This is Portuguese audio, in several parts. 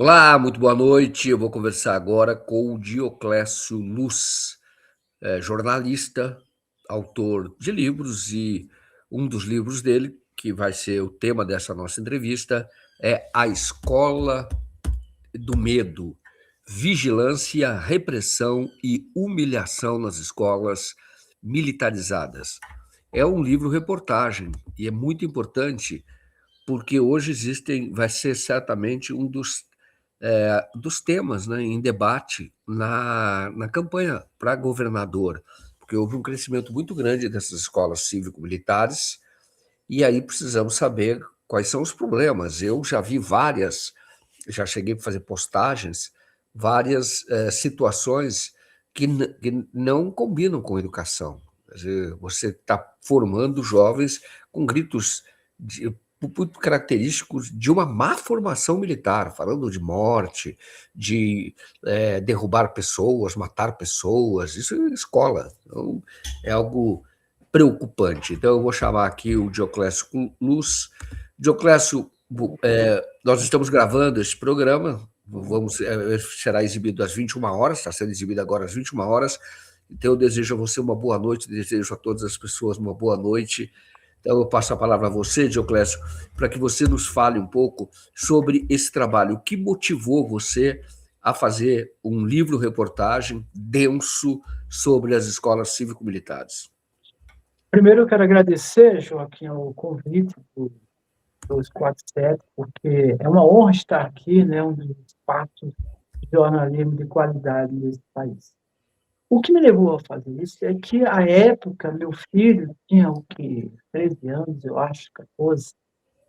Olá, muito boa noite. Eu vou conversar agora com o Dioclésio Luz, jornalista, autor de livros, e um dos livros dele, que vai ser o tema dessa nossa entrevista, é A Escola do Medo: Vigilância, Repressão e Humilhação nas Escolas Militarizadas. É um livro-reportagem e é muito importante porque hoje vai ser certamente um dos temas, né, em debate na campanha para governador, porque houve um crescimento muito grande dessas escolas cívico-militares, e aí precisamos saber quais são os problemas. Eu já vi várias, já cheguei a fazer postagens, várias situações que não combinam com educação. Quer dizer, você está formando jovens com gritos muito característicos de uma má formação militar, falando de morte, de derrubar pessoas, matar pessoas. Isso é escola. Então, é algo preocupante. Então, eu vou chamar aqui o Dioclésio Luz. Dioclésio, nós estamos gravando este programa, será exibido às 21 horas, está sendo exibido agora às 21 horas, então eu desejo a você uma boa noite, desejo a todas as pessoas uma boa noite. Então eu passo a palavra a você, Dioclésio, para que você nos fale um pouco sobre esse trabalho. O que motivou você a fazer um livro-reportagem denso sobre as escolas cívico-militares? Primeiro, eu quero agradecer, Joaquim, o convite do 247, porque é uma honra estar aqui, né, um dos espaços de jornalismo de qualidade nesse país. O que me levou a fazer isso é que, à época, meu filho tinha, 13 anos, eu acho, 14,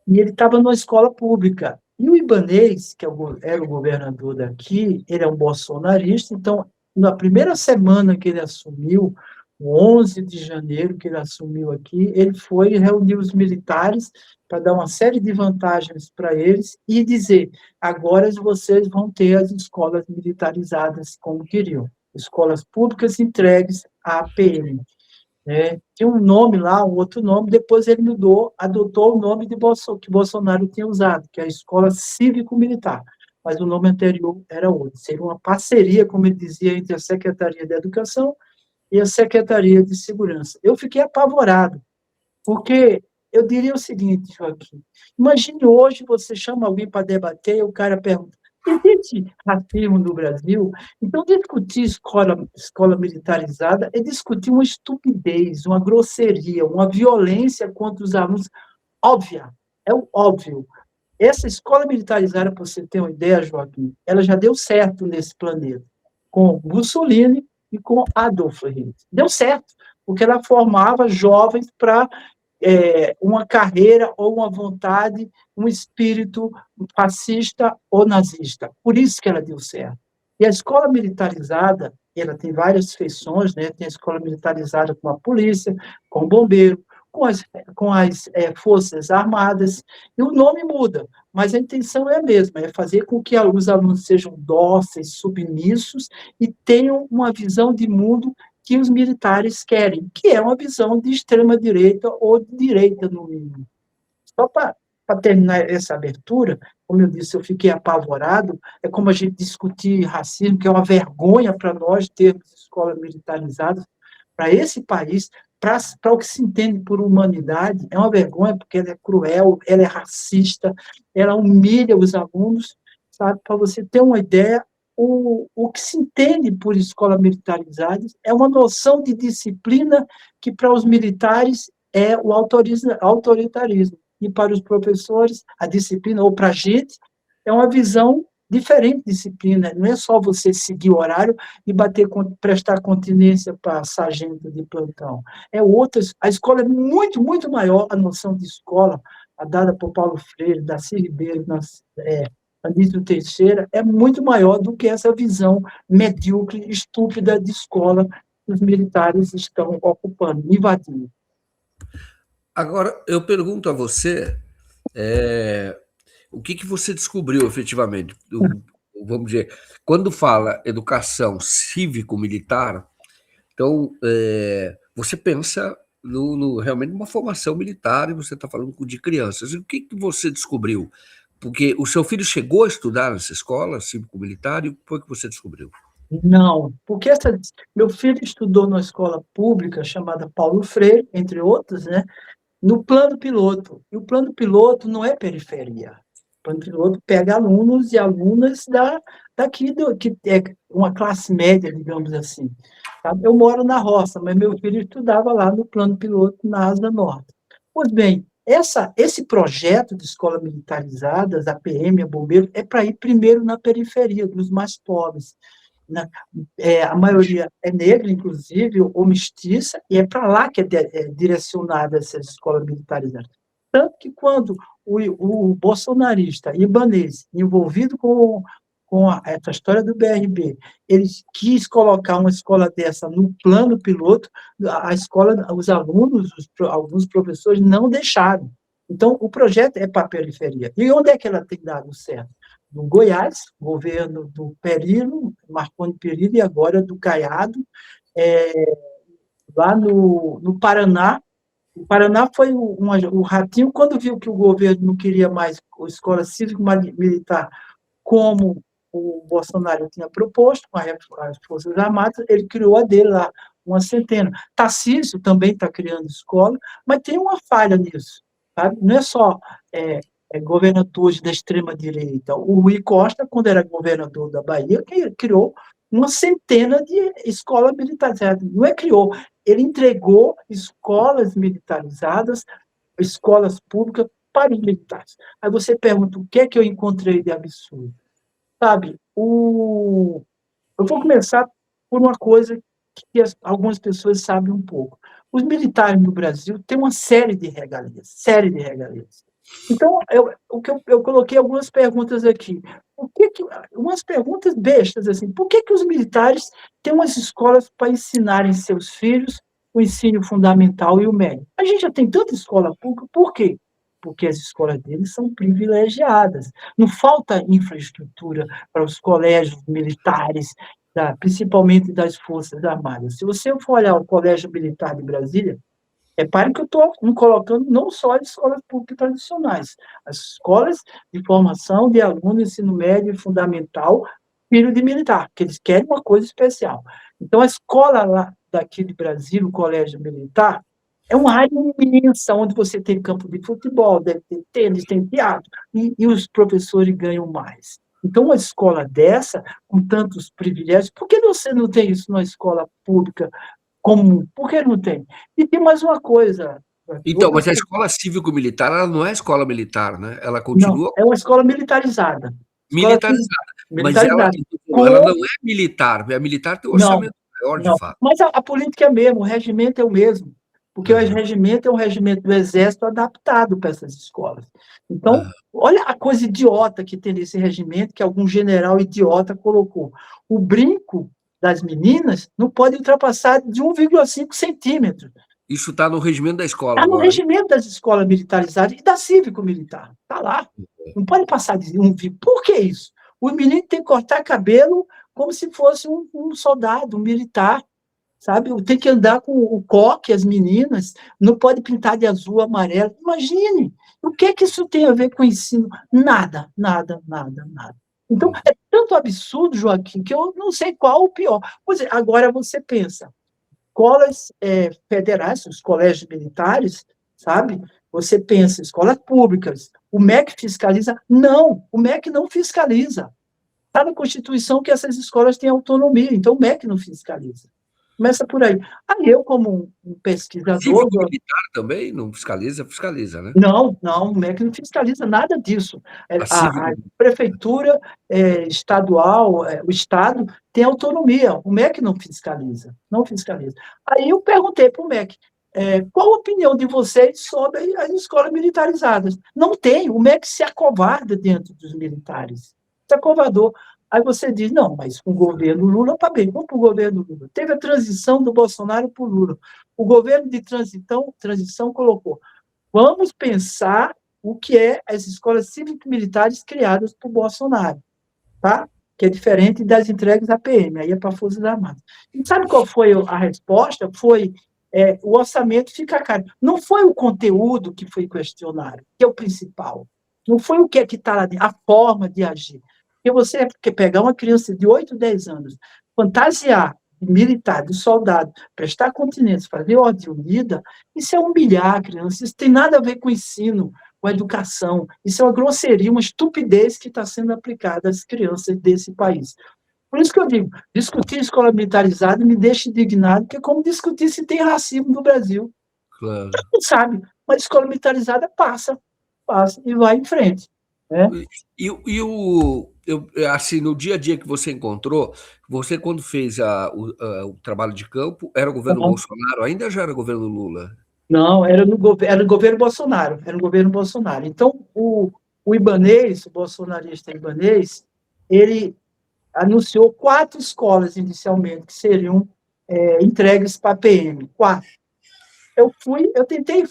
e ele estava numa escola pública. E o Ibanez, que era o governador daqui, ele é um bolsonarista, então, na primeira semana que ele assumiu, o 11 de janeiro que ele assumiu aqui, ele foi reunir os militares para dar uma série de vantagens para eles e dizer: agora vocês vão ter as escolas militarizadas como queriam, escolas públicas entregues à PM. Tinha um nome lá, um outro nome, depois ele mudou, adotou o nome que Bolsonaro tinha usado, que é a Escola Cívico-Militar, mas o nome anterior era outro. Seria uma parceria, como ele dizia, entre a Secretaria de Educação e a Secretaria de Segurança. Eu fiquei apavorado, porque eu diria o seguinte, Joaquim: imagine hoje você chama alguém para debater e o cara pergunta: existe racismo no Brasil? Então, discutir escola militarizada é discutir uma estupidez, uma grosseria, uma violência contra os alunos óbvia, é o óbvio. Essa escola militarizada, para você ter uma ideia, Joaquim, ela já deu certo nesse planeta, com Mussolini e com Adolf Hitler. Deu certo, porque ela formava jovens para uma carreira ou uma vontade, um espírito fascista ou nazista. Por isso que ela deu certo. E a escola militarizada, ela tem várias feições, né? Tem a escola militarizada com a polícia, com o bombeiro, com as forças armadas, e o nome muda, mas a intenção é a mesma, é fazer com que os alunos sejam dóceis, submissos e tenham uma visão de mundo que os militares querem, que é uma visão de extrema-direita ou de direita, no mínimo. Só para terminar essa abertura, como eu disse, eu fiquei apavorado, é como a gente discutir racismo, que é uma vergonha para nós termos escolas militarizadas, para esse país, para o que se entende por humanidade, é uma vergonha, porque ela é cruel, ela é racista, ela humilha os alunos, sabe? Para você ter uma ideia, o que se entende por escola militarizada é uma noção de disciplina que, para os militares, é o autoritarismo. E para os professores, a disciplina, ou para a gente, é uma visão diferente de disciplina. Não é só você seguir o horário e prestar continência para sargento de plantão. É outras. A escola é muito, muito maior, a noção de escola, a dada por Paulo Freire, Darcy Ribeiro, Anísio Teixeira, é muito maior do que essa visão medíocre, estúpida de escola que os militares estão ocupando, invadindo. Agora, eu pergunto a você, o que você descobriu efetivamente? Vamos dizer, quando fala educação cívico-militar, então você pensa realmente numa formação militar e você está falando de crianças. E o que você descobriu? Porque o seu filho chegou a estudar nessa escola cívico-militar e foi que você descobriu? Não, porque meu filho estudou numa escola pública chamada Paulo Freire, entre outros, né? No plano piloto. E o plano piloto não é periferia. O plano piloto pega alunos e alunas daqui, que é uma classe média, digamos assim. Sabe? Eu moro na roça, mas meu filho estudava lá no plano piloto, na Asa Norte. Pois bem, esse projeto de escolas militarizadas, a PM, a Bombeiro, é para ir primeiro na periferia, dos mais pobres. A maioria é negra, inclusive, ou mestiça, e é para lá que é direcionada essa escola militarizada. Tanto que quando o bolsonarista Ibanez, envolvido com essa história do BRB, ele quis colocar uma escola dessa no plano piloto, a escola, os alunos, alguns professores não deixaram. Então, o projeto é para a periferia. E onde é que ela tem dado certo? No Goiás, governo do Perillo, Marconi Perillo, e agora do Caiado, lá no Paraná. O Paraná foi o ratinho, quando viu que o governo não queria mais a escola cívico-militar como o Bolsonaro tinha proposto, com as Forças Armadas, ele criou a dele lá, uma centena. Tarcísio também está criando escola, mas tem uma falha nisso, sabe? Não é só governadores da extrema-direita. O Rui Costa, quando era governador da Bahia, criou uma centena de escolas militarizadas. Não é criou, ele entregou escolas militarizadas, escolas públicas para os militares. Aí você pergunta, o que é que eu encontrei de absurdo? Sabe, eu vou começar por uma coisa que algumas pessoas sabem um pouco. Os militares no Brasil têm uma série de regalias, série de regalias. Então, eu coloquei algumas perguntas aqui. Umas perguntas bestas, assim, por que os militares têm umas escolas para ensinarem seus filhos o ensino fundamental e o médio? A gente já tem tanta escola pública, por quê? Porque as escolas deles são privilegiadas. Não falta infraestrutura para os colégios militares, principalmente das Forças Armadas. Se você for olhar o Colégio Militar de Brasília, repare que eu estou colocando não só as escolas públicas tradicionais, as escolas de formação de aluno, ensino médio e fundamental, filho de militar, que eles querem uma coisa especial. Então, a escola lá daqui de Brasília, o Colégio Militar, é uma área imensa, onde você tem campo de futebol, deve ter tênis, tem teatro, e os professores ganham mais. Então, uma escola dessa, com tantos privilégios, por que você não tem isso numa escola pública comum? Por que não tem? E tem mais uma coisa. Então, mas a escola cívico-militar, ela não é escola militar, né? Ela Não, continua é uma escola militarizada. Escola militarizada, mas militarizada. ela não é militar. A militar tem um Não, orçamento maior, de não. fato. Mas a política é mesmo, o regimento é o mesmo. Porque o Aham, regimento é um regimento do Exército adaptado para essas escolas. Então, aham. olha a coisa idiota que tem nesse regimento, que algum general idiota colocou. O brinco das meninas não pode ultrapassar de 1,5 centímetros. Isso está no regimento da escola Está no agora. regimento das escolas militarizadas e da cívico-militar. Está lá. Não pode passar de 1,5. Por que isso? O menino tem que cortar cabelo como se fosse um soldado, um militar, sabe? Tem que andar com o coque, as meninas, não pode pintar de azul, amarelo. Imagine, o que é que isso tem a ver com o ensino? Nada, nada, nada, nada. Então, é tanto absurdo, Joaquim, que eu não sei qual o pior. Pois é, agora você pensa, escolas federais, os colégios militares, sabe? Você pensa, escolas públicas, o MEC fiscaliza? Não, o MEC não fiscaliza. Está na Constituição que essas escolas têm autonomia, então o MEC não fiscaliza. Começa por aí. Aí eu, como um pesquisador... Cívico-militar também não fiscaliza? Fiscaliza, né? Não, não, o MEC não fiscaliza nada disso. A A cívico prefeitura estadual, o Estado, tem autonomia, o MEC não fiscaliza, não fiscaliza. Aí eu perguntei para o MEC, qual a opinião de vocês sobre as escolas militarizadas? Não tem, o MEC se acovarda dentro dos militares, se acovardou. Aí você diz, não, mas com o governo Lula, tá bem, vamos para o governo Lula. Teve a transição do Bolsonaro para o Lula. O governo de transição colocou, vamos pensar o que é as escolas cívico-militares criadas por Bolsonaro, tá? Que é diferente das entregues à PM, aí é para Forças Armadas. E sabe qual foi a resposta? Foi o orçamento fica caro. Não foi o conteúdo que foi questionado, que é o principal. Não foi o que é que está lá dentro, a forma de agir. Porque você quer pegar uma criança de 8, 10 anos, fantasiar de militar, de soldado, prestar continência, fazer ordem unida, isso é humilhar a criança, isso tem nada a ver com ensino, com a educação, isso é uma grosseria, uma estupidez que está sendo aplicada às crianças desse país. Por isso que eu digo, discutir escola militarizada me deixa indignado, porque é como discutir se tem racismo no Brasil. Claro. Não sabe, mas escola militarizada passa e vai em frente. Né? Assim, no dia a dia que você encontrou, você quando fez o trabalho de campo, era o governo Então, Bolsonaro, ainda já era o governo Lula? não, era no governo Bolsonaro, era no governo Bolsonaro. Então, o Ibanez, o bolsonarista Ibanez, ele anunciou 4 escolas inicialmente que seriam entregues para a PM, 4. Eu tentei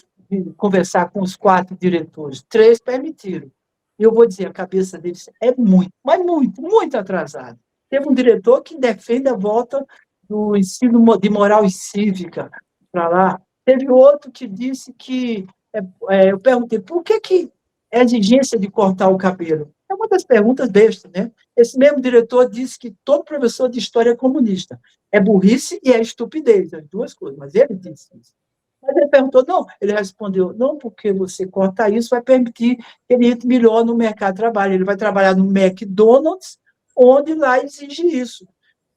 conversar com os 4 diretores, 3 permitiram. E eu vou dizer, a cabeça deles é muito, mas muito, muito atrasada. Teve um diretor que defende a volta do ensino de moral e cívica para lá. Teve outro que disse que... eu perguntei, por que é exigência de cortar o cabelo? É uma das perguntas bestas, né? Esse mesmo diretor disse que todo professor de história é comunista. É burrice e é estupidez, as duas coisas, mas ele disse isso. Mas ele perguntou, não, ele respondeu, não, porque você cortar isso vai permitir que ele entre melhor no mercado de trabalho, ele vai trabalhar no McDonald's, onde lá exige isso.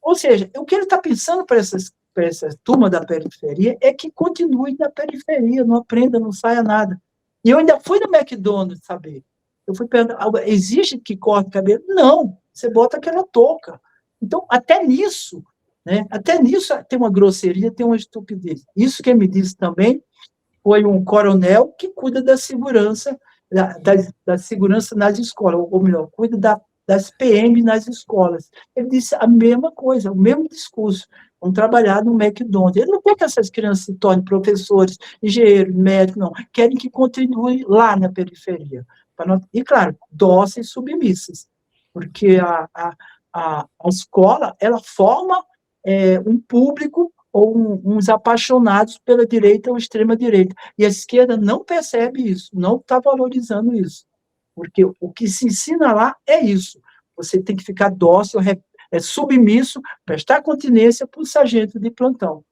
Ou seja, o que ele está pensando para essa turma da periferia é que continue na periferia, não aprenda, não saia nada. E eu ainda fui no McDonald's saber. Eu fui perguntar, exige que corte o cabelo? Não, você bota aquela touca. Então, até nisso, né? Até nisso tem uma grosseria, tem uma estupidez. Isso que me disse também foi um coronel que cuida da segurança, da segurança nas escolas, ou melhor, cuida das PM nas escolas. Ele disse a mesma coisa, o mesmo discurso. Vão trabalhar no McDonald's. Ele não quer que essas crianças se tornem professores, engenheiros, médicos, não. Querem que continuem lá na periferia. E, claro, dóceis e submissas. Porque a escola, ela forma um público ou uns apaixonados pela direita ou extrema-direita. E a esquerda não percebe isso, não está valorizando isso. Porque o que se ensina lá é isso. Você tem que ficar dócil, submisso, prestar continência para o sargento de plantão.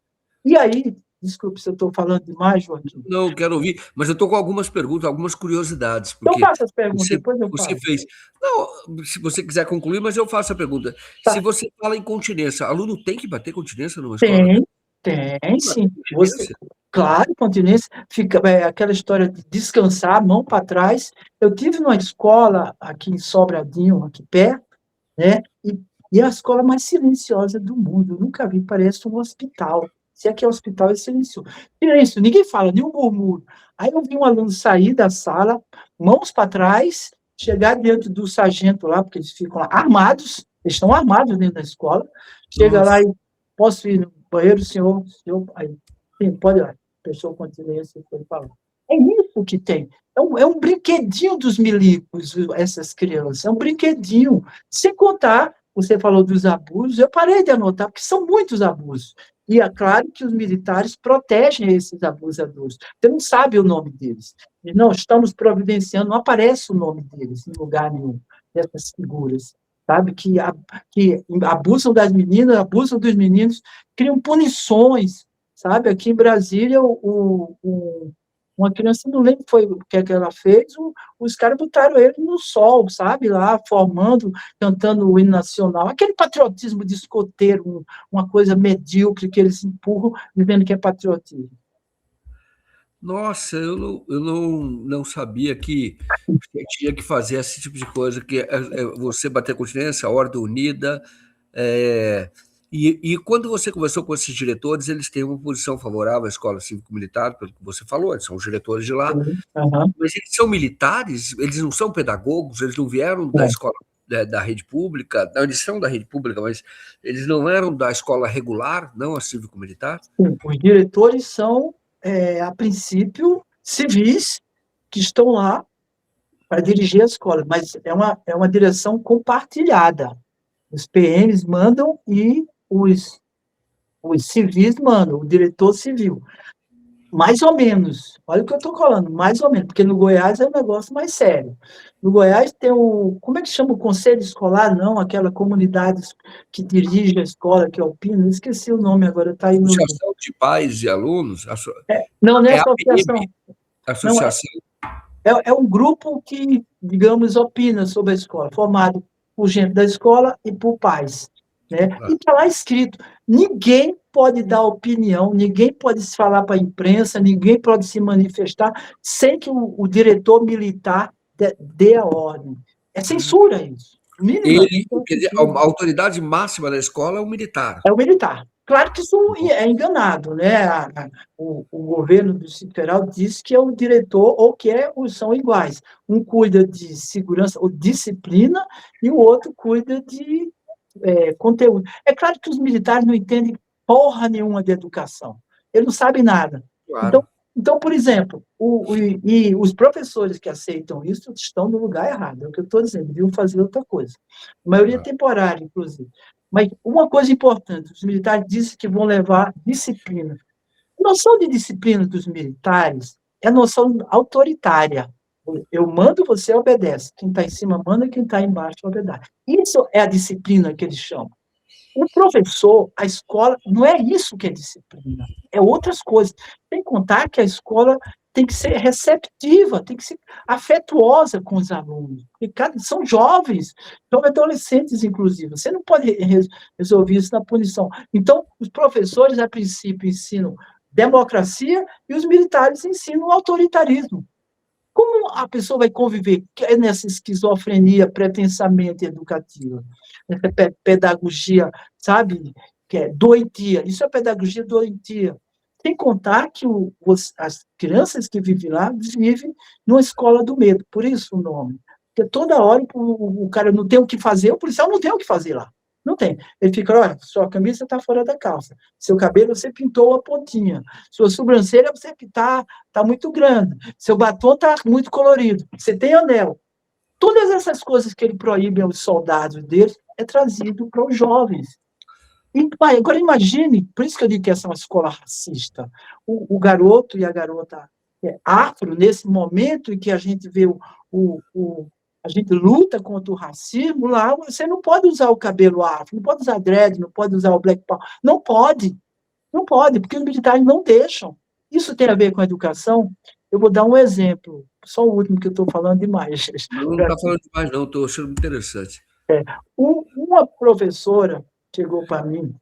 E aí, desculpe se eu estou falando demais, Joaquim. Não, eu quero ouvir, mas eu estou com algumas perguntas, algumas curiosidades, Então, porque faça as perguntas, depois eu você falo. fez. Não, se você quiser concluir, mas eu faço a pergunta. Se Tá. você fala em continência, aluno tem que bater continência numa escola Tem, dessa? tem, Bater sim. continência? Claro, continência, fica aquela história de descansar, mão para trás. Eu tive numa escola aqui em Sobradinho, aqui perto, né? E a escola mais silenciosa do mundo. Eu nunca vi, parece um hospital. Se aqui é hospital, é silencioso. Silêncio, ninguém fala, nenhum murmúrio. Aí eu vi um aluno sair da sala, mãos para trás, chegar diante do sargento lá, porque eles ficam lá armados, eles estão armados dentro da escola. Chega lá Nossa. e posso ir no banheiro, senhor? Aí, sim, pode ir lá. Pessoa continência, foi falar. É isso que tem. É um brinquedinho dos milicos, essas crianças. É um brinquedinho. Sem contar, você falou dos abusos, eu parei de anotar, porque são muitos abusos. E é claro que os militares protegem esses abusadores. Você não sabe o nome deles. E não, estamos providenciando, não aparece o nome deles em lugar nenhum, dessas figuras. Sabe? Que abusam das meninas, abusam dos meninos, criam punições. Sabe? Aqui em Brasília, uma criança, não lembro foi o que é que ela fez, os caras botaram ele no sol, sabe, lá, formando, cantando o hino nacional, aquele patriotismo de escoteiro, uma coisa medíocre que eles empurram, dizendo que é patriotismo. Nossa, eu não sabia que você tinha que fazer esse tipo de coisa, que você bater continência, a ordem unida. é, e quando você conversou com esses diretores, eles têm uma posição favorável à escola cívico-militar, pelo que você falou, eles são os diretores de lá, Uhum. mas eles são militares, eles não são pedagogos, eles não vieram da escola da rede pública, não, eles são da rede pública, mas eles não eram da escola regular, não a cívico-militar? Os diretores são, a princípio, civis que estão lá para dirigir a escola, mas é uma direção compartilhada. Os PMs mandam e os civis mandam, o diretor civil. Mais ou menos. Olha o que eu estou falando, mais ou menos, porque no Goiás é um negócio mais sério. No Goiás tem o. Como é que chama o conselho escolar? Não, aquela comunidade que dirige a escola, que é o Pino, esqueci o nome agora, está aí no. Associação de Pais e Alunos? Não, não é É a APM, associação. Não, Associação. é um grupo que, digamos, opina sobre a escola, formado por gente da escola e por pais. Né? E está lá escrito: ninguém pode dar opinião, ninguém pode se falar para a imprensa, ninguém pode se manifestar sem que o diretor militar dê a ordem. É censura isso. Ele, Minimamente é quer dizer, a censura. autoridade máxima da escola é o militar. É o militar. Claro que isso é enganado, né? O governo do Distrito Federal diz que é o diretor ou que são iguais. Um cuida de segurança ou disciplina e o outro cuida de conteúdo. É claro que os militares não entendem porra nenhuma de educação. Eles não sabem nada. Então, Claro. então por exemplo, e os professores que aceitam isso estão no lugar errado. É o que eu estou dizendo, deviam fazer outra coisa. A maioria é temporária, inclusive. Mas uma coisa importante, os militares dizem que vão levar disciplina. A noção de disciplina dos militares é a noção autoritária. Eu mando, você obedece. Quem está em cima manda, quem está embaixo obedece. Isso é a disciplina que eles chamam. O professor, a escola, não é isso que é disciplina, é outras coisas. Tem que contar que a escola tem que ser receptiva, tem que ser afetuosa com os alunos. Porque são jovens, são adolescentes, inclusive. Você não pode resolver isso na punição. Então, os professores, a princípio, ensinam democracia e os militares ensinam autoritarismo. Como a pessoa vai conviver nessa esquizofrenia pretensamente educativa, nessa pedagogia, sabe, que é doentia? Isso é pedagogia doentia. Sem contar que as crianças que vivem lá vivem numa escola do medo, por isso o nome. Porque toda hora o cara não tem o que fazer, o policial não tem o que fazer lá. Não tem. Ele fica: olha, sua camisa está fora da calça, seu cabelo você pintou a pontinha, sua sobrancelha você tá muito grande, seu batom está muito colorido, você tem anel. Todas essas coisas que ele proíbe aos soldados dele é trazido para os jovens. E, agora imagine, por isso que eu digo que essa é uma escola racista. O garoto e a garota afro, nesse momento em que a gente vê a gente luta contra o racismo, lá você não pode usar o cabelo afro, não pode usar dread, não pode usar o black power, não pode, não pode, porque os militares não deixam. Isso tem a ver com a educação? Eu vou dar um exemplo, só o último que eu estou falando demais. Não está falando demais, não, estou achando interessante. Uma professora chegou para mim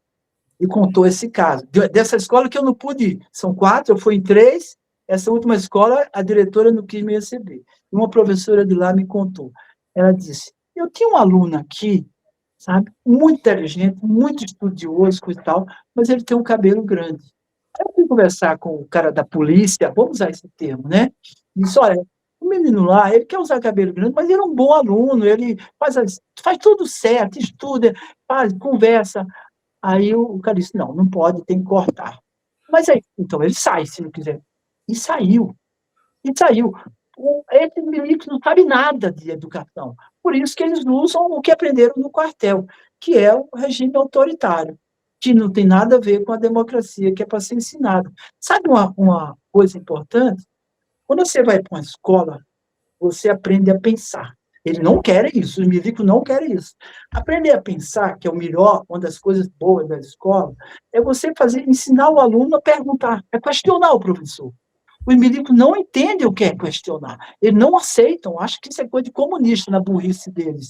e contou esse caso. Dessa escola que eu não pude ir. São 4, eu fui em 3. Essa última escola, a diretora não quis me receber. Uma professora de lá me contou. Ela disse: eu tinha um aluno aqui, sabe, muito inteligente, muito estudioso e tal, mas ele tem um cabelo grande. Aí eu fui conversar com o cara da polícia, vamos usar esse termo, né? Disse: olha, o menino lá, ele quer usar cabelo grande, mas ele é um bom aluno, ele faz tudo certo, estuda, faz, conversa. Aí o cara disse: não, não pode, tem que cortar. Mas aí, então ele sai, se não quiser. E saiu. E saiu. Esses milicos não sabem nada de educação. Por isso que eles usam o que aprenderam no quartel, que é o regime autoritário, que não tem nada a ver com a democracia, que é para ser ensinado. Sabe uma coisa importante? Quando você vai para uma escola, você aprende a pensar. Eles não querem isso, os milicos não querem isso. Aprender a pensar, que é o melhor, uma das coisas boas da escola, é você ensinar o aluno a perguntar, a questionar o professor. Os milicos não entendem o que é questionar. Eles não aceitam, acham que isso é coisa de comunista na burrice deles.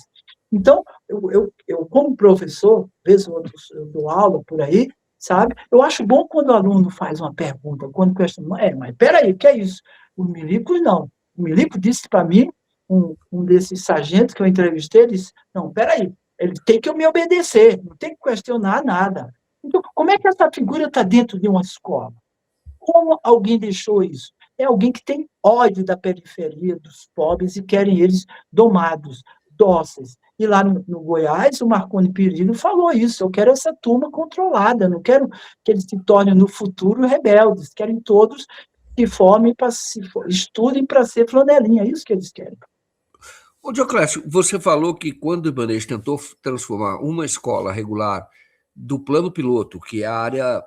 Então, eu como professor, vez ou outra eu dou aula por aí, sabe? Eu acho bom quando o aluno faz uma pergunta, quando questiona, mas peraí, o que é isso? Os milicos não. O milico disse para mim, um desses sargentos que eu entrevistei, disse: não, peraí, ele tem que me obedecer, não tem que questionar nada. Então, como é que essa figura está dentro de uma escola? Como alguém deixou isso? É alguém que tem ódio da periferia, dos pobres, e querem eles domados, dóceis. E lá no Goiás, o Marconi Perillo falou isso: eu quero essa turma controlada, não quero que eles se tornem no futuro rebeldes, querem todos que formem para estudem para ser flanelinha, é isso que eles querem. Ô, Dioclésio, você falou que quando o Ibanez tentou transformar uma escola regular do plano piloto, que é a área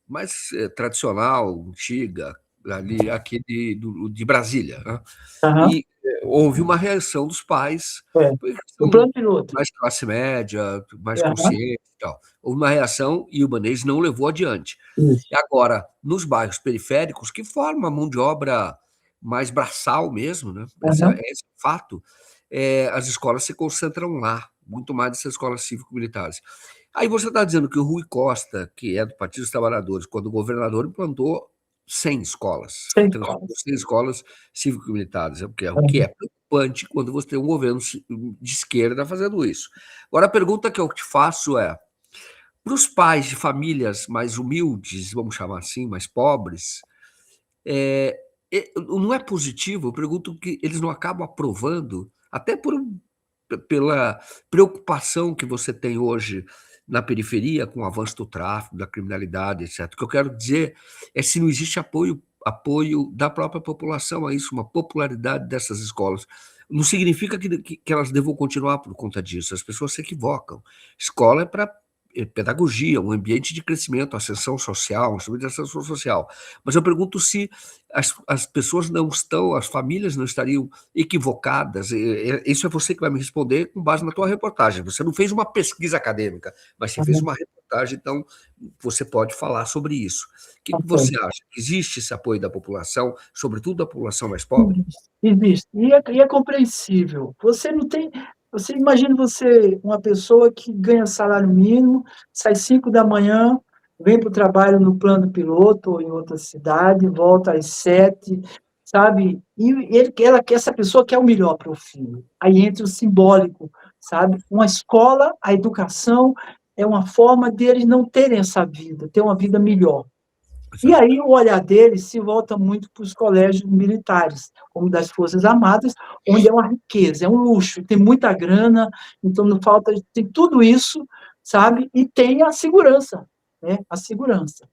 mais tradicional, antiga, ali, aqui de Brasília, né? Aham, E houve uma reação dos pais, é. porque O são plano piloto. mais classe média, mais Aham, conscientes e tal. Houve uma reação e o Ibanez não levou adiante. isso. E agora, nos bairros periféricos, que forma a mão de obra mais braçal mesmo, né? Aham, Esse é fato, as escolas se concentram lá, muito mais dessas escolas cívico-militares. Aí você está dizendo que o Rui Costa, que é do Partido dos Trabalhadores, quando governador, implantou 100 escolas, sem transformou escolas. 100 escolas cívico-militares, o que é Aham, preocupante quando você tem um governo de esquerda fazendo isso. Agora, a pergunta que eu te faço é: para os pais de famílias mais humildes, vamos chamar assim, mais pobres, é, não é positivo? Eu pergunto que eles não acabam aprovando, até pela preocupação que você tem hoje na periferia com o avanço do tráfico, da criminalidade, etc. O que eu quero dizer é se não existe apoio da própria população a isso, uma popularidade dessas escolas. Não significa que elas devam continuar por conta disso, as pessoas se equivocam. Escola é para pedagogia, um ambiente de crescimento, ascensão social, um instrumento de ascensão social. Mas eu pergunto se as pessoas não estão, as famílias não estariam equivocadas. Isso é você que vai me responder com base na tua reportagem. Você não fez uma pesquisa acadêmica, mas você fez aham, uma reportagem, então você pode falar sobre isso. O que você ok. acha? Existe esse apoio da população, sobretudo da população mais pobre? Existe, existe. E é compreensível. Você não tem. Você imagina você, uma pessoa que ganha salário mínimo, sai 5 da manhã, vem para o trabalho no plano piloto ou em outra cidade, volta às 7, sabe? E essa pessoa quer o melhor para o filho. Aí entra o simbólico, sabe? Uma escola, a educação é uma forma deles não terem essa vida, ter uma vida melhor. E Exato. aí o olhar dele se volta muito para os colégios militares, como das Forças Armadas, onde é uma riqueza, é um luxo, tem muita grana, então não falta, tem tudo isso, sabe? E tem a segurança, né? A segurança.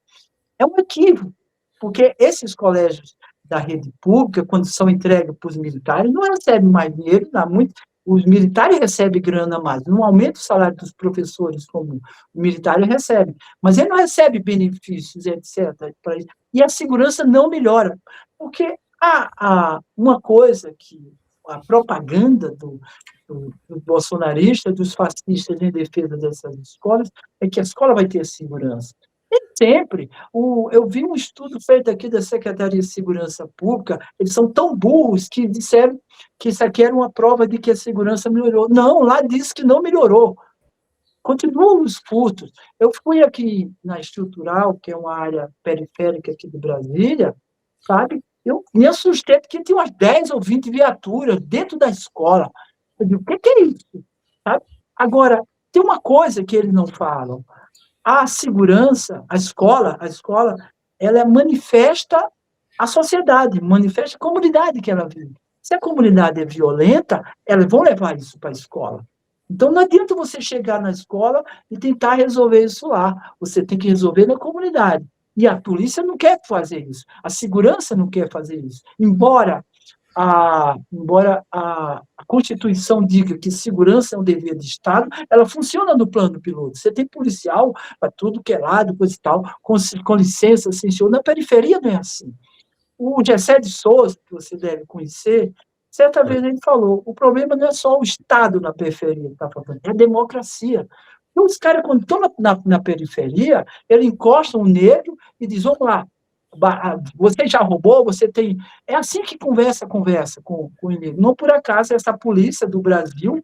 É um equívoco, porque esses colégios da rede pública, quando são entregues para os militares, não recebem mais dinheiro, dá muito, os militares recebem grana a mais, não aumenta o salário dos professores como os militares recebem, mas ele não recebe benefícios, etc. E a segurança não melhora, porque uma coisa que a propaganda dos bolsonaristas, dos fascistas em defesa dessas escolas, é que a escola vai ter segurança. Sempre. Eu vi um estudo feito aqui da Secretaria de Segurança Pública, eles são tão burros que disseram que isso aqui era uma prova de que a segurança melhorou. Não, lá diz que não melhorou. Continuam os furtos. Eu fui aqui na Estrutural, que é uma área periférica aqui de Brasília, sabe? Eu me assustei porque tinha umas 10 ou 20 viaturas dentro da escola. Eu digo, o que é isso? Sabe? Agora, tem uma coisa que eles não falam. A segurança, a escola, ela manifesta a sociedade, manifesta a comunidade que ela vive. Se a comunidade é violenta, elas vão levar isso para a escola. Então, não adianta você chegar na escola e tentar resolver isso lá. Você tem que resolver na comunidade. E a polícia não quer fazer isso. A segurança não quer fazer isso. Embora a Constituição diga que segurança é um dever de Estado, ela funciona no plano piloto. Você tem policial para tudo que é lado, coisa e tal, com licença, sem senhor. Na periferia não é assim. O Gessé de Souza, que você deve conhecer, certa vez ele falou, o problema não é só o Estado na periferia que está falando, é a democracia. E os caras, quando estão na periferia, eles encostam o negro e dizem, vamos lá, você já roubou, você tem... É assim que conversa com o negro. Não por acaso essa polícia do Brasil,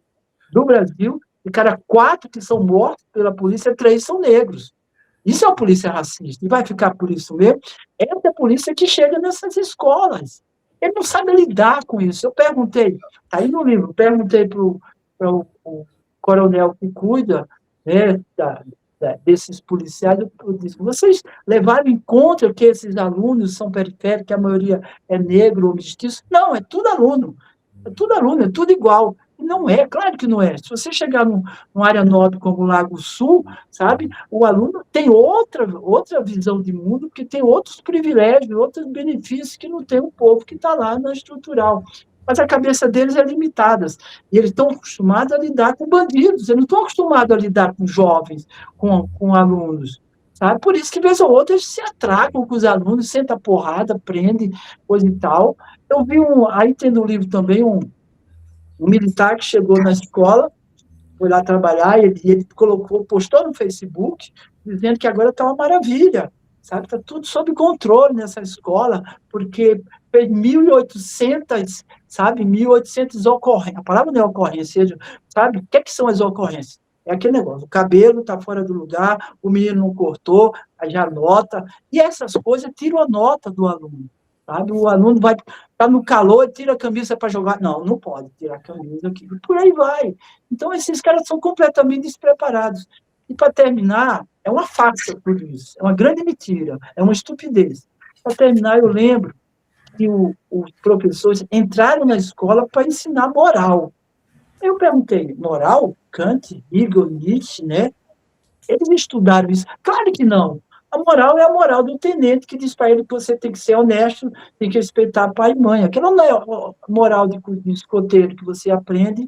de cada 4 que são mortos pela polícia, 3 são negros. Isso é uma polícia racista. E vai ficar por isso mesmo. Essa é a polícia que chega nessas escolas. Ele não sabe lidar com isso. Eu perguntei, está aí no livro, perguntei para o coronel que cuida, né, desses policiais, eu disse, vocês levaram em conta que esses alunos são periféricos, que a maioria é negro ou mestiço? Não, é tudo aluno. É tudo aluno, é tudo igual. Não é, claro que não é. Se você chegar numa área nobre como o Lago Sul, sabe, o aluno tem outra visão de mundo, porque tem outros privilégios, outros benefícios que não tem o povo que está lá na estrutural. Mas a cabeça deles é limitada. E eles estão acostumados a lidar com bandidos, eles não estão acostumados a lidar com jovens, com alunos. sabe? Por isso que, vez ou outra, eles se atracam com os alunos, senta a porrada, prende, coisa e tal. Eu vi aí tem no livro também um militar que chegou na escola, foi lá trabalhar, e ele colocou, postou no Facebook, dizendo que agora está uma maravilha, sabe? Está tudo sob controle nessa escola, porque fez 1.800, sabe? 1.800 ocorrências. A palavra não é ocorrência, sabe? O que, é que são as ocorrências? É aquele negócio, o cabelo está fora do lugar, o menino não cortou, aí já nota, e essas coisas tiram a nota do aluno, sabe? O aluno vai estar no calor, tira a camisa para jogar. Não, não pode tirar a camisa aqui. Por aí vai. Então, esses caras são completamente despreparados. E, para terminar, é uma farsa tudo isso. É uma grande mentira. É uma estupidez. Para terminar, eu lembro que os professores entraram na escola para ensinar moral. Eu perguntei, moral? Kant, Hegel, Nietzsche, né? Eles estudaram isso? Claro que não. A moral é a moral do tenente que diz para ele que você tem que ser honesto, tem que respeitar pai e mãe. Aquela não é a moral de escoteiro que você aprende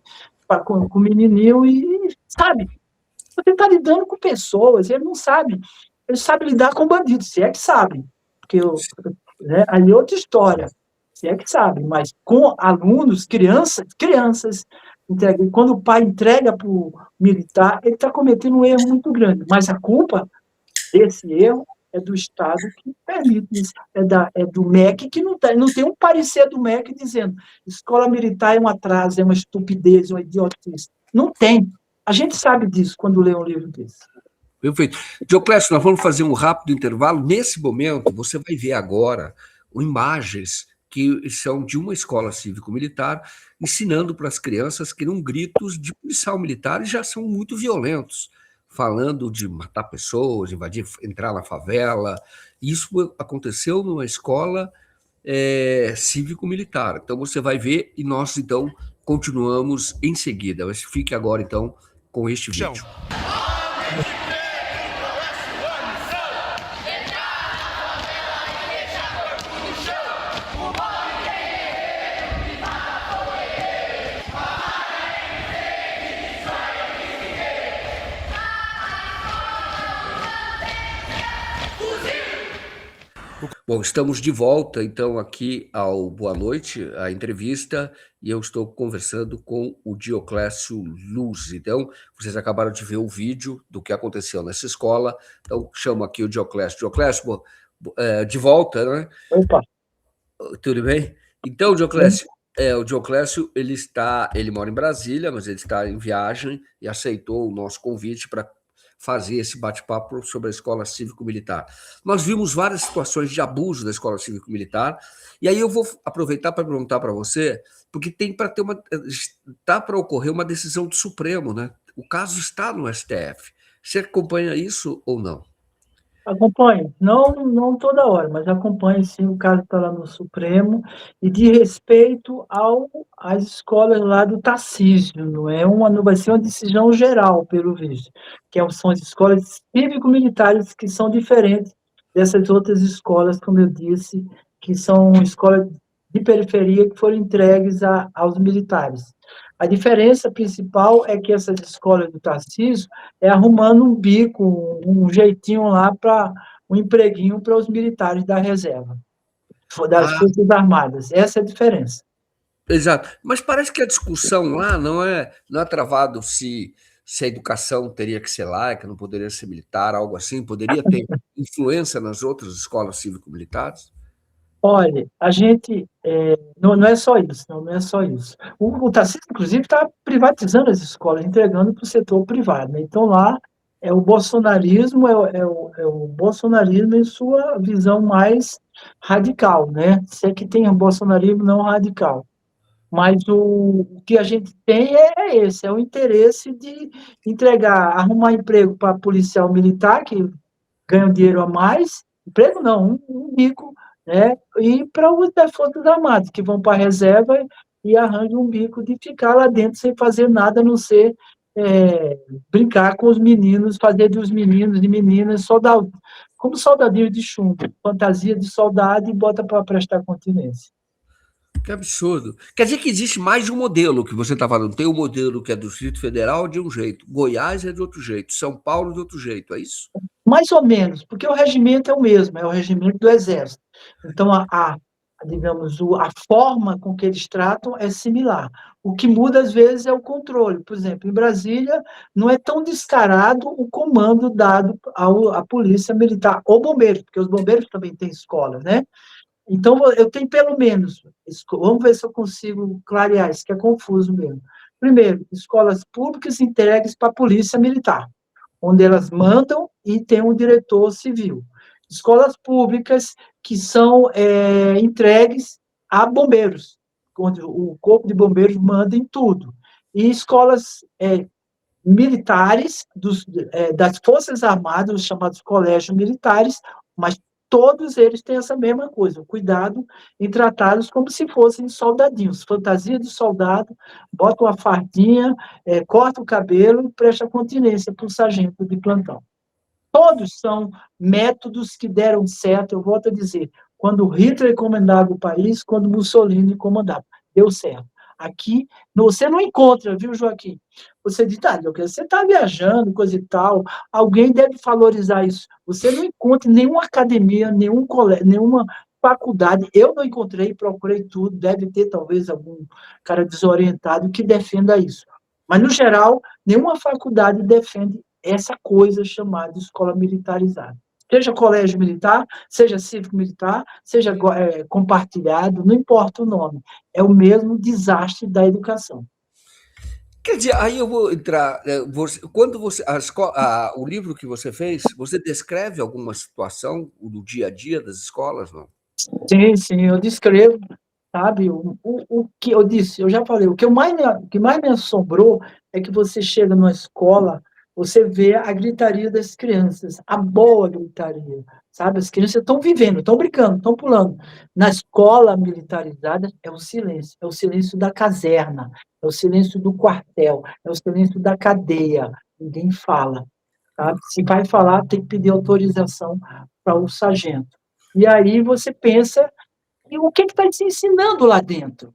com o menininho e, sabe, você está lidando com pessoas, ele não sabe. Ele sabe lidar com bandidos, se é que sabe. Porque né, aí é outra história, se é que sabe. Mas com alunos, crianças, quando o pai entrega para o militar, ele está cometendo um erro muito grande. Mas a culpa desse erro é do Estado que permite isso, é do MEC, que não tem um parecer do MEC dizendo escola militar é um atraso, é uma estupidez, uma idiotice. Não tem. A gente sabe disso quando lê um livro desse. Perfeito. Dioclésio, nós vamos fazer um rápido intervalo. Nesse momento, você vai ver agora imagens que são de uma escola cívico-militar ensinando para as crianças que não gritos de policial militar e já são muito violentos, falando de matar pessoas, invadir, entrar na favela. Isso aconteceu numa escola cívico-militar. Então você vai ver e nós então continuamos em seguida. Mas fique agora então com este vídeo. Bom, estamos de volta, então, aqui ao Boa Noite, a entrevista, e eu estou conversando com o Dioclésio Luz. Então, vocês acabaram de ver o vídeo do que aconteceu nessa escola, então chamo aqui o Dioclésio. Dioclésio, de volta, né? Opa! Tudo bem? Então, Dioclésio, o Dioclésio, ele mora em Brasília, mas ele está em viagem e aceitou o nosso convite para fazer esse bate-papo sobre a escola cívico-militar. Nós vimos várias situações de abuso da escola cívico-militar, e aí eu vou aproveitar para perguntar para você, porque está para ocorrer uma decisão do Supremo, né? O caso está no STF. Você acompanha isso ou não? Acompanho, não toda hora, mas acompanho sim, o caso está lá no Supremo, e de respeito às escolas lá do Tarcísio, não vai ser uma decisão geral, pelo visto, são as escolas cívico-militares que são diferentes dessas outras escolas, como eu disse, que são escolas de periferia que foram entregues aos militares. A diferença principal é que essas escolas do Tarcísio arrumando um bico, um jeitinho lá para um empreguinho para os militares da reserva, das Forças Armadas. Essa é a diferença. Exato. Mas parece que a discussão lá não é travado se a educação teria que ser laica, não poderia ser militar, algo assim, poderia ter influência nas outras escolas cívico-militares? Olha, a gente não é só isso, não é só isso. O Tarcísio, inclusive, está privatizando as escolas, entregando para o setor privado. Né? Então, lá é o bolsonarismo, é o bolsonarismo em sua visão mais radical, né? Se é que tem um bolsonarismo não radical. Mas o que a gente tem esse, é o interesse de arrumar emprego para policial militar, que ganha um dinheiro a mais, emprego não, um bico, né? E para os das Forças Armadas, que vão para a reserva e arranjam um bico de ficar lá dentro sem fazer nada, a não ser brincar com os meninos, fazer dos meninos e meninas como soldadinho de chumbo, fantasia de soldado e bota para prestar continência. Que absurdo. Quer dizer que existe mais de um modelo que você está falando. Tem um modelo que é do Distrito Federal de um jeito, Goiás é de outro jeito, São Paulo de outro jeito, é isso? Mais ou menos, porque o regimento é o mesmo, é o regimento do Exército. Então, digamos, a forma com que eles tratam é similar. O que muda, às vezes, é o controle. Por exemplo, em Brasília, não é tão descarado o comando dado à Polícia Militar, ou bombeiros, porque os bombeiros também têm escola, né? Então, eu tenho pelo menos, vamos ver se eu consigo clarear isso, que é confuso mesmo. Primeiro, escolas públicas entregues para a Polícia Militar, onde elas mandam e tem um diretor civil. Escolas públicas que são entregues a bombeiros, onde o Corpo de Bombeiros manda em tudo. E escolas militares das Forças Armadas, os chamados colégios militares, mas todos eles têm essa mesma coisa, o cuidado em tratá-los como se fossem soldadinhos, fantasia de soldado, bota uma fardinha, corta o cabelo e presta continência para o sargento de plantão. Todos são métodos que deram certo, eu volto a dizer, quando Hitler comandava o país, quando Mussolini comandava, deu certo. Aqui, você não encontra, viu, Joaquim? Você diz, tá, você está viajando, coisa e tal, alguém deve valorizar isso. Você não encontra nenhuma academia, nenhum colégio, nenhuma faculdade, eu não encontrei, procurei tudo, deve ter talvez algum cara desorientado que defenda isso. Mas, no geral, nenhuma faculdade defende essa coisa chamada escola militarizada. Seja colégio militar, seja cívico-militar, seja compartilhado, não importa o nome. É o mesmo desastre da educação. Quer dizer, aí eu vou entrar. Quando você. O livro que você fez, você descreve alguma situação do dia a dia das escolas, não? Sim, sim, eu descrevo, sabe? O que eu disse, eu já falei, o que mais me assombrou é que você chega numa escola, você vê a gritaria das crianças, a boa gritaria, sabe? As crianças estão vivendo, estão brincando, estão pulando. Na escola militarizada é o silêncio da caserna, é o silêncio do quartel, é o silêncio da cadeia. Ninguém fala, sabe? Se vai falar, tem que pedir autorização para o sargento. E aí você pensa, e o que está se ensinando lá dentro?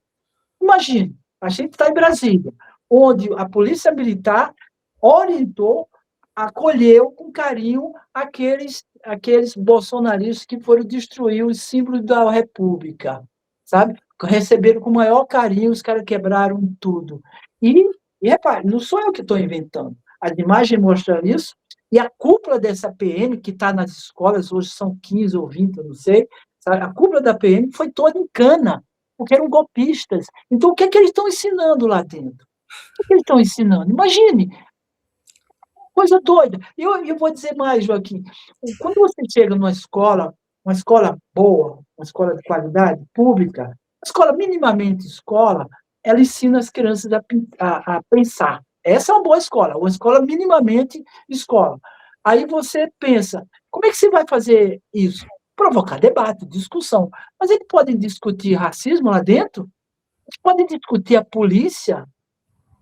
Imagine, a gente está em Brasília, onde a Polícia Militar orientou, acolheu com carinho aqueles bolsonaristas que foram destruir os símbolos da República, sabe? Receberam com o maior carinho, os caras quebraram tudo. E repare, não sou eu que estou inventando. As imagens mostram isso, e a cúpula dessa PM, que está nas escolas, hoje são 15 ou 20, eu não sei, sabe? A cúpula da PM foi toda em cana, porque eram golpistas. Então, o que é que eles estão ensinando lá dentro? O que eles estão ensinando? Imagine, coisa doida. Eu vou dizer mais, Joaquim. Quando você chega numa escola, uma escola boa, uma escola de qualidade, pública, uma escola minimamente escola, ela ensina as crianças a pensar. Essa é uma boa escola, uma escola minimamente escola. Aí você pensa, como é que você vai fazer isso? Provocar debate, discussão. Mas eles podem discutir racismo lá dentro? Eles podem discutir a polícia?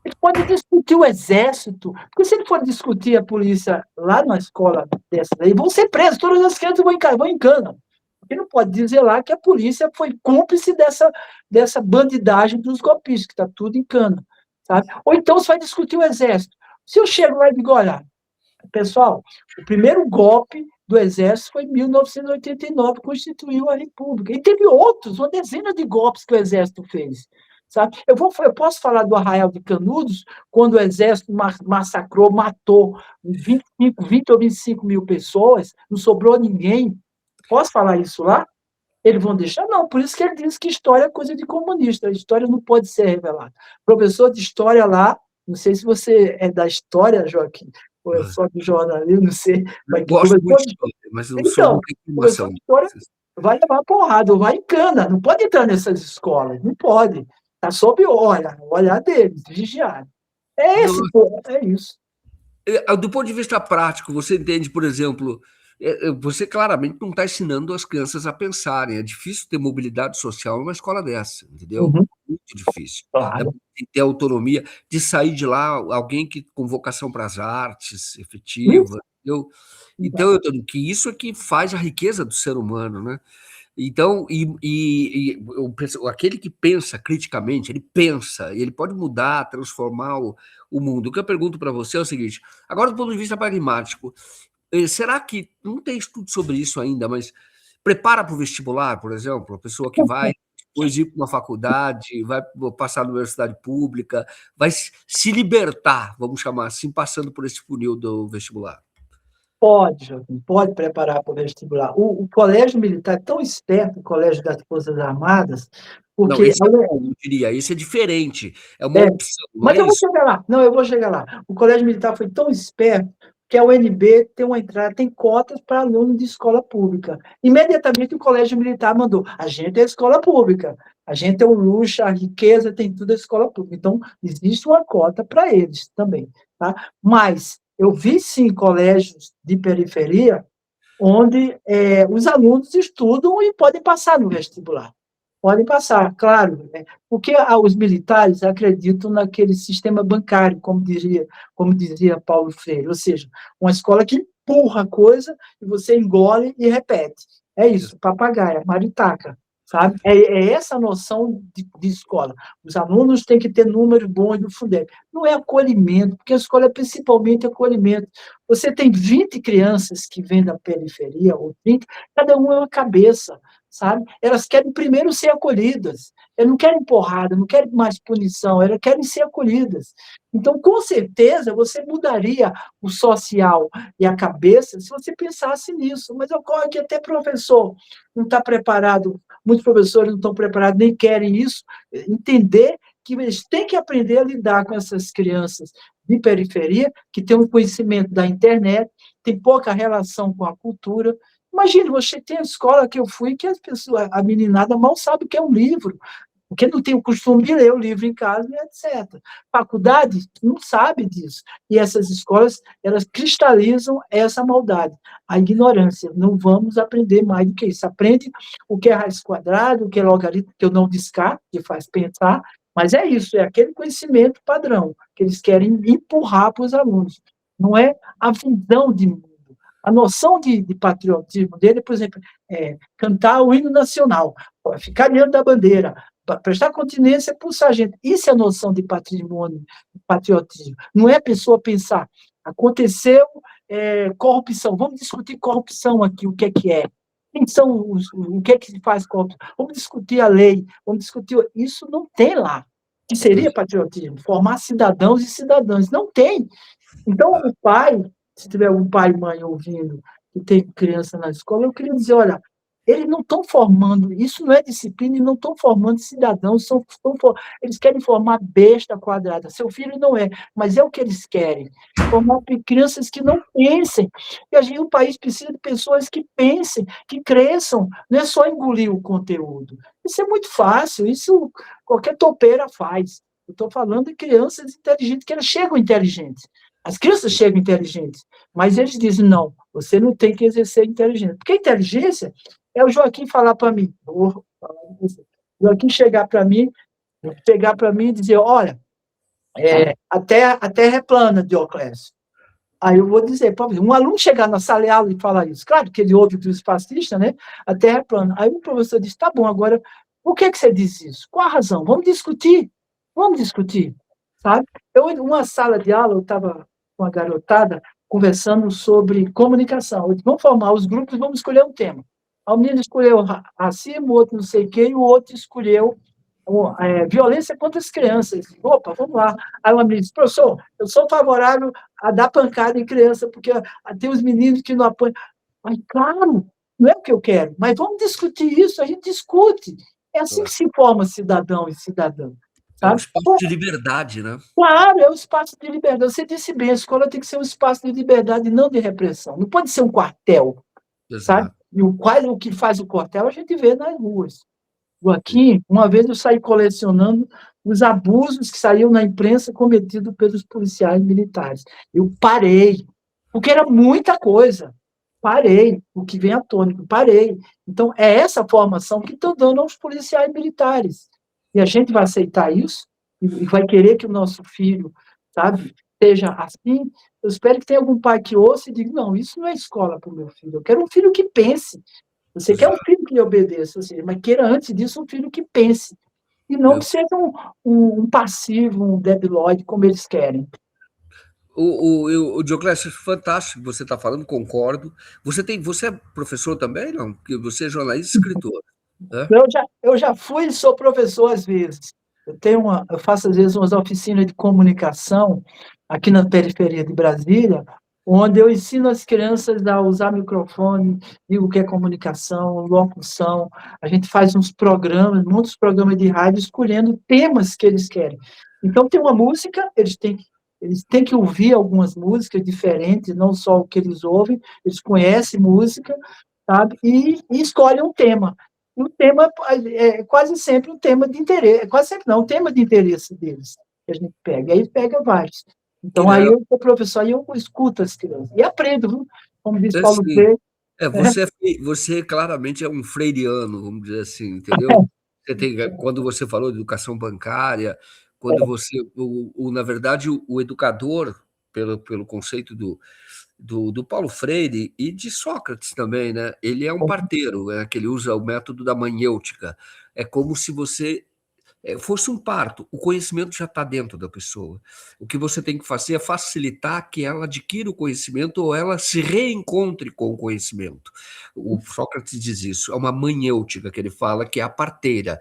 Eles podem discutir o exército, porque se ele for discutir a polícia lá na escola dessa daí, vão ser presos, todas as crianças vão em cana. Porque não pode dizer lá que a polícia foi cúmplice dessa bandidagem dos golpistas, que está tudo em cana. Sabe? Ou então você vai discutir o exército. Se eu chego lá e digo, olha, pessoal, o primeiro golpe do Exército foi em 1989, constituiu a República. E teve outros, uma dezena de golpes que o Exército fez. Sabe? Eu posso falar do Arraial de Canudos, quando o Exército massacrou, matou 20 ou 25 mil pessoas, não sobrou ninguém. Posso falar isso lá? Eles vão deixar? Não, por isso que ele diz que história é coisa de comunista, a história não pode ser revelada. Professor de história lá, não sei se você é da história, Joaquim, ou é só do jornalismo, não sei. Eu gosto muito de história, mas não sou Então, muita professor informação. de história vai levar porrada, ou vai em cana, não pode entrar nessas escolas, não pode. Está sob o olhar deles, vigiado. É esse, Não, pô, é isso. do ponto de vista prático, você entende, por exemplo, você claramente não está ensinando as crianças a pensarem. É difícil ter mobilidade social numa escola dessa, entendeu? Uhum, Muito difícil. claro. Tem que ter autonomia de sair de lá alguém que com vocação para as artes Isso. efetiva, entendeu? Então, eu digo que isso é que faz a riqueza do ser humano, né? Então, aquele que pensa criticamente, ele pensa, e ele pode mudar, transformar o mundo. O que eu pergunto para você é o seguinte: agora, do ponto de vista pragmático, será que não tem estudo sobre isso ainda, mas prepara para o vestibular, por exemplo, a pessoa que vai depois ir para uma faculdade, vai passar na universidade pública, vai se libertar, vamos chamar assim, passando por esse funil do vestibular. Pode, Joaquim, pode preparar para o vestibular. O colégio militar é tão esperto, o colégio das Forças Armadas, Não, porque esse é bom, eu diria, esse é diferente, é uma é, opção, não mas é eu vou isso? chegar lá. Não, eu vou chegar lá. O colégio militar foi tão esperto que a UNB tem uma entrada, tem cotas para alunos de escola pública. Imediatamente o colégio militar mandou: a gente é escola pública, a gente é o luxo, a riqueza, tem tudo a escola pública. Então, existe uma cota para eles também. Tá? Mas eu vi, sim, colégios de periferia onde os alunos estudam e podem passar no vestibular. Podem passar, claro, né? Porque os militares acreditam naquele sistema bancário, como dizia Paulo Freire, ou seja, uma escola que empurra a coisa e você engole e repete. É isso, papagaio, maritaca, sabe? É essa a noção de escola. Os alunos têm que ter números bons do Fundeb. Não é acolhimento, porque a escola é principalmente acolhimento. Você tem 20 crianças que vêm da periferia, ou 30, cada uma é uma cabeça, sabe? Elas querem primeiro ser acolhidas, elas não querem porrada, não querem mais punição, elas querem ser acolhidas. Então, com certeza, você mudaria o social e a cabeça se você pensasse nisso, mas ocorre que até professor não está preparado, muitos professores não estão preparados, nem querem isso, entender que eles têm que aprender a lidar com essas crianças de periferia, que têm um conhecimento da internet, tem pouca relação com a cultura. Imagine, você tem a escola que eu fui que as pessoas, a meninada mal sabe o que é um livro, porque não tem o costume de ler o livro em casa, etc. Faculdade não sabe disso. E essas escolas, elas cristalizam essa maldade, a ignorância. Não vamos aprender mais do que isso. Aprende o que é raiz quadrada, o que é logaritmo, que eu não descarto, que faz pensar, mas é isso, é aquele conhecimento padrão que eles querem empurrar para os alunos. Não é a visão de mundo. A noção de patriotismo dele, por exemplo, é cantar o hino nacional, ficar diante da bandeira, prestar continência para o sargento. Isso é a noção de patrimônio, de patriotismo. Não é a pessoa pensar, aconteceu corrupção, vamos discutir corrupção aqui, o que é que é. Quem são o que é que se faz corrupção? Vamos discutir a lei, vamos discutir. Isso não tem lá. Que seria patriotismo? Formar cidadãos e cidadãs. Não tem. Então, o pai, se tiver um pai e mãe ouvindo que tem criança na escola, eu queria dizer, olha, eles não estão formando, isso não é disciplina, e não estão formando cidadãos, eles querem formar besta quadrada. Seu filho não é, mas é o que eles querem. Formar crianças que não pensem. E a gente, o país precisa de pessoas que pensem, que cresçam, não é só engolir o conteúdo. Isso é muito fácil, isso qualquer topeira faz. Eu estou falando de crianças inteligentes, que elas chegam inteligentes. As crianças chegam inteligentes, mas eles dizem, não, você não tem que exercer inteligência. Porque a inteligência é o Joaquim falar para mim, o Joaquim chegar para mim, pegar para mim e dizer, olha, a terra é plana, Dioclésio. Aí eu vou dizer, um aluno chegar na sala de aula e falar isso, claro que ele ouve dos fascistas, né? A terra é plana. Aí o professor diz, tá bom, agora, por que você diz isso? Qual a razão? Vamos discutir, sabe? Uma sala de aula, eu estava com a garotada conversando sobre comunicação. Eu disse, vamos formar os grupos, vamos escolher um tema. A menina escolheu racismo, o outro não sei quem, e o outro escolheu violência contra as crianças. Opa, vamos lá. Aí uma menina disse, professor, eu sou favorável a dar pancada em criança, porque tem os meninos que não apanham. Mas, claro, não é o que eu quero, mas vamos discutir isso, a gente discute. É assim que se forma cidadão e cidadã. É um Sabe? espaço de liberdade, né? Claro, é um espaço de liberdade. Você disse bem, a escola tem que ser um espaço de liberdade e não de repressão. Não pode ser um quartel, sabe? Exato. E o que faz o quartel a gente vê nas ruas. Joaquim, uma vez eu saí colecionando os abusos que saíam na imprensa cometidos pelos policiais militares. Eu parei, porque era muita coisa. Parei, o que vem à tona, parei. Então, é essa formação que estão dando aos policiais militares. E a gente vai aceitar isso? E vai querer que o nosso filho, sabe, seja assim? Eu espero que tenha algum pai que ouça e diga, não, isso não é escola para o meu filho. Eu quero um filho que pense. Você quer um Exato. filho que lhe obedeça, ou seja, mas queira, antes disso, um filho que pense. E não É. que seja um passivo, um debilóide, como eles querem. O Dioclésio, fantástico que você está falando, concordo. Você é professor também, não? Porque você é jornalista e escritor, né? Eu já fui e sou professor às vezes. Eu faço às vezes umas oficinas de comunicação aqui na periferia de Brasília, onde eu ensino as crianças a usar microfone, digo o que é comunicação, locução. A gente faz uns programas, muitos programas de rádio, escolhendo temas que eles querem. Então, tem uma música, eles têm que ouvir algumas músicas diferentes, não só o que eles ouvem, eles conhecem música, sabe? E escolhem um tema. E o tema é quase sempre um tema de interesse, quase sempre não, um tema de interesse deles, que a gente pega. Aí pega vários. Então, aí É, eu sou professor, aí eu escuto as crianças. E aprendo, viu? Como diz Paulo assim, Freire. você claramente é um freiriano, vamos dizer assim, entendeu? Quando você falou de educação bancária, quando você, na verdade, o educador, pelo conceito do Paulo Freire e de Sócrates também, né? Ele é um parteiro, que ele usa o método da manhêutica. É como se você fosse um parto, o conhecimento já está dentro da pessoa. O que você tem que fazer é facilitar que ela adquira o conhecimento ou ela se reencontre com o conhecimento. O Sócrates diz isso, é uma manhêutica que ele fala, que é a parteira.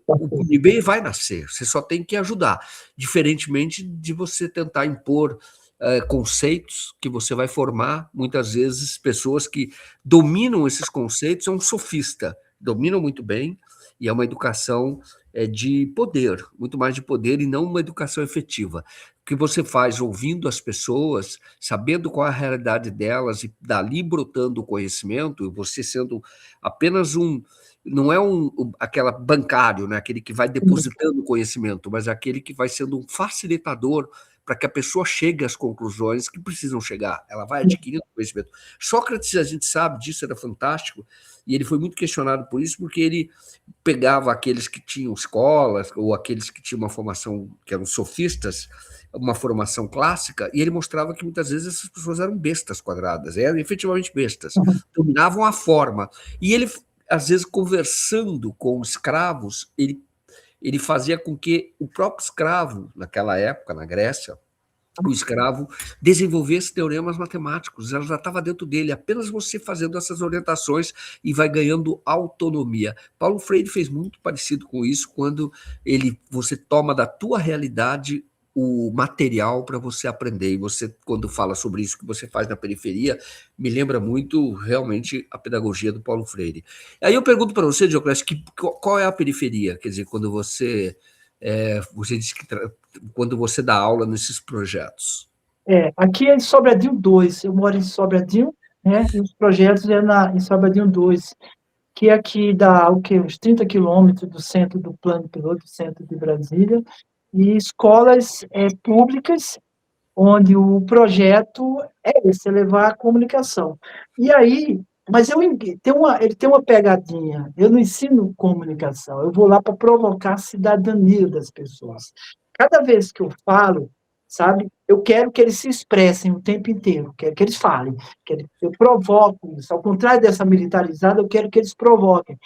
O bebê vai nascer, você só tem que ajudar, diferentemente de você tentar impor conceitos que você vai formar, muitas vezes, pessoas que dominam esses conceitos, é um sofista, dominam muito bem, e é uma educação de poder, muito mais de poder e não uma educação efetiva. O que você faz ouvindo as pessoas, sabendo qual é a realidade delas e dali brotando o conhecimento, e você sendo apenas não é aquela bancário, né, aquele que vai depositando conhecimento, mas aquele que vai sendo um facilitador para que a pessoa chegue às conclusões que precisam chegar. Ela vai adquirindo conhecimento. Sócrates, a gente sabe disso, era fantástico, e ele foi muito questionado por isso, porque ele pegava aqueles que tinham escolas, ou aqueles que tinham uma formação, que eram sofistas, uma formação clássica, e ele mostrava que muitas vezes essas pessoas eram bestas quadradas, eram efetivamente bestas, dominavam a forma. E ele, às vezes, conversando com escravos, ele fazia com que o próprio escravo, naquela época, na Grécia, o escravo desenvolvesse teoremas matemáticos, ela já estava dentro dele, apenas você fazendo essas orientações e vai ganhando autonomia. Paulo Freire fez muito parecido com isso, quando você toma da tua realidade o material para você aprender, e você, quando fala sobre isso que você faz na periferia, me lembra muito realmente a pedagogia do Paulo Freire. Aí eu pergunto para você, Dioclésio, qual é a periferia? Quer dizer, quando você diz que quando você dá aula nesses projetos. Aqui é em Sobradinho 2, eu moro em Sobradinho, né? E os projetos em Sobradinho 2, que aqui dá o quê? Uns 30 quilômetros do centro do Plano Piloto, do centro de Brasília, e escolas públicas, onde o projeto é esse, é levar a comunicação. E aí, mas ele tem uma pegadinha, eu não ensino comunicação, eu vou lá para provocar a cidadania das pessoas. Cada vez que eu falo, sabe, eu quero que eles se expressem o tempo inteiro, quero que eles falem, eu provoco isso, ao contrário dessa militarizada, eu quero que eles provoquem.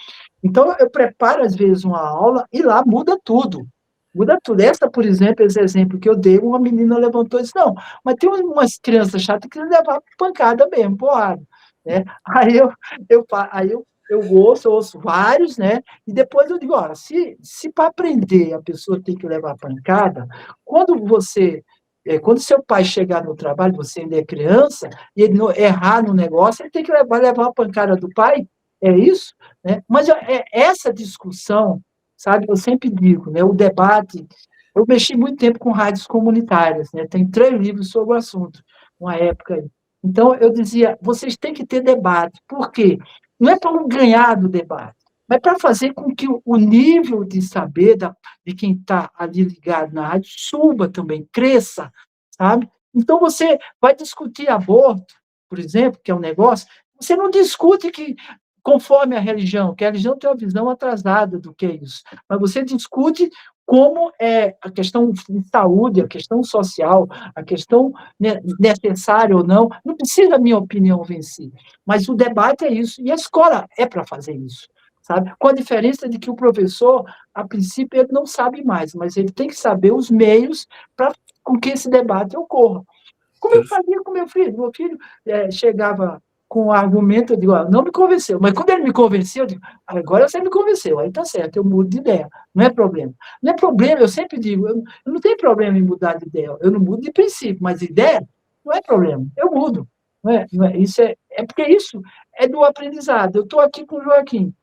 Então, eu preparo, às vezes, uma aula e lá muda tudo. Muda tudo. Essa, por exemplo, esse exemplo que eu dei, uma menina levantou e disse, não, mas tem umas crianças chatas que levam pancada mesmo, porrada. Né? Aí eu ouço vários, né? E depois eu digo, ó, se para aprender a pessoa tem que levar pancada, quando seu pai chegar no trabalho, você ainda é criança, e ele errar no negócio, ele tem que levar a pancada do pai, é isso? Né? Mas essa discussão, sabe, eu sempre digo, né, o debate, eu mexi muito tempo com rádios comunitárias, né, tem 3 livros sobre o assunto, uma época aí. Então, eu dizia, vocês têm que ter debate, por quê? Não é para ganhar do debate, mas para fazer com que o nível de saber de quem está ali ligado na rádio suba também, cresça, sabe? Então, você vai discutir aborto, por exemplo, que é um negócio, você não discute que conforme a religião, que a religião tem uma visão atrasada do que é isso, mas você discute como é a questão de saúde, a questão social, a questão necessária ou não, não precisa a minha opinião vencer, mas o debate é isso, e a escola é para fazer isso, sabe? Com a diferença de que o professor, a princípio, ele não sabe mais, mas ele tem que saber os meios para com que esse debate ocorra. Como eu fazia com meu filho chegava com um argumento, eu digo, não me convenceu, mas quando ele me convenceu, eu digo, agora você me convenceu, aí tá certo, eu mudo de ideia, não é problema. Não é problema, eu sempre digo, eu não tenho problema em mudar de ideia, eu não mudo de princípio, mas ideia não é problema, eu mudo. Isso porque isso é do aprendizado. Eu estou aqui com o Joaquim,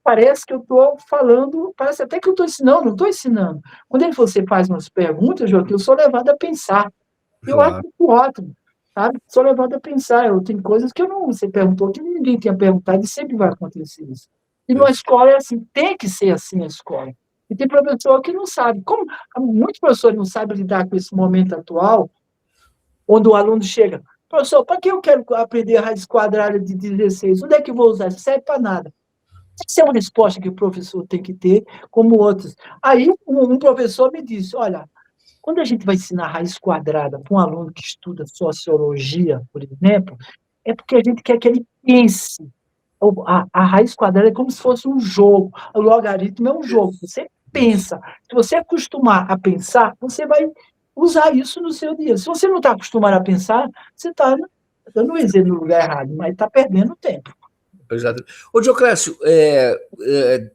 parece que eu estou falando, parece até que eu estou ensinando, não estou ensinando. Quando ele você faz umas perguntas, Joaquim, eu sou levado a pensar. Eu acho Claro, isso ótimo, sabe? Sou levado a pensar. Eu tenho coisas que eu não, você perguntou, que ninguém tinha perguntado, e sempre vai acontecer isso. E numa escola é assim, tem que ser assim a escola. E tem professor que não sabe. Como muitos professores não sabem lidar com esse momento atual, onde o aluno chega, professor, para que eu quero aprender a raiz quadrada de 16? Onde é que eu vou usar? Isso serve para nada. Essa é uma resposta que o professor tem que ter, como outros. Aí, um professor me disse, olha, quando a gente vai ensinar raiz quadrada para um aluno que estuda sociologia, por exemplo, é porque a gente quer que ele pense. A raiz quadrada é como se fosse um jogo. O logaritmo é um jogo. Você isso. pensa. Se você acostumar a pensar, você vai usar isso no seu dia. Se você não está acostumado a pensar, você está, eu não ia dizer no lugar errado, mas está perdendo tempo. Exato. Ô, Dioclésio,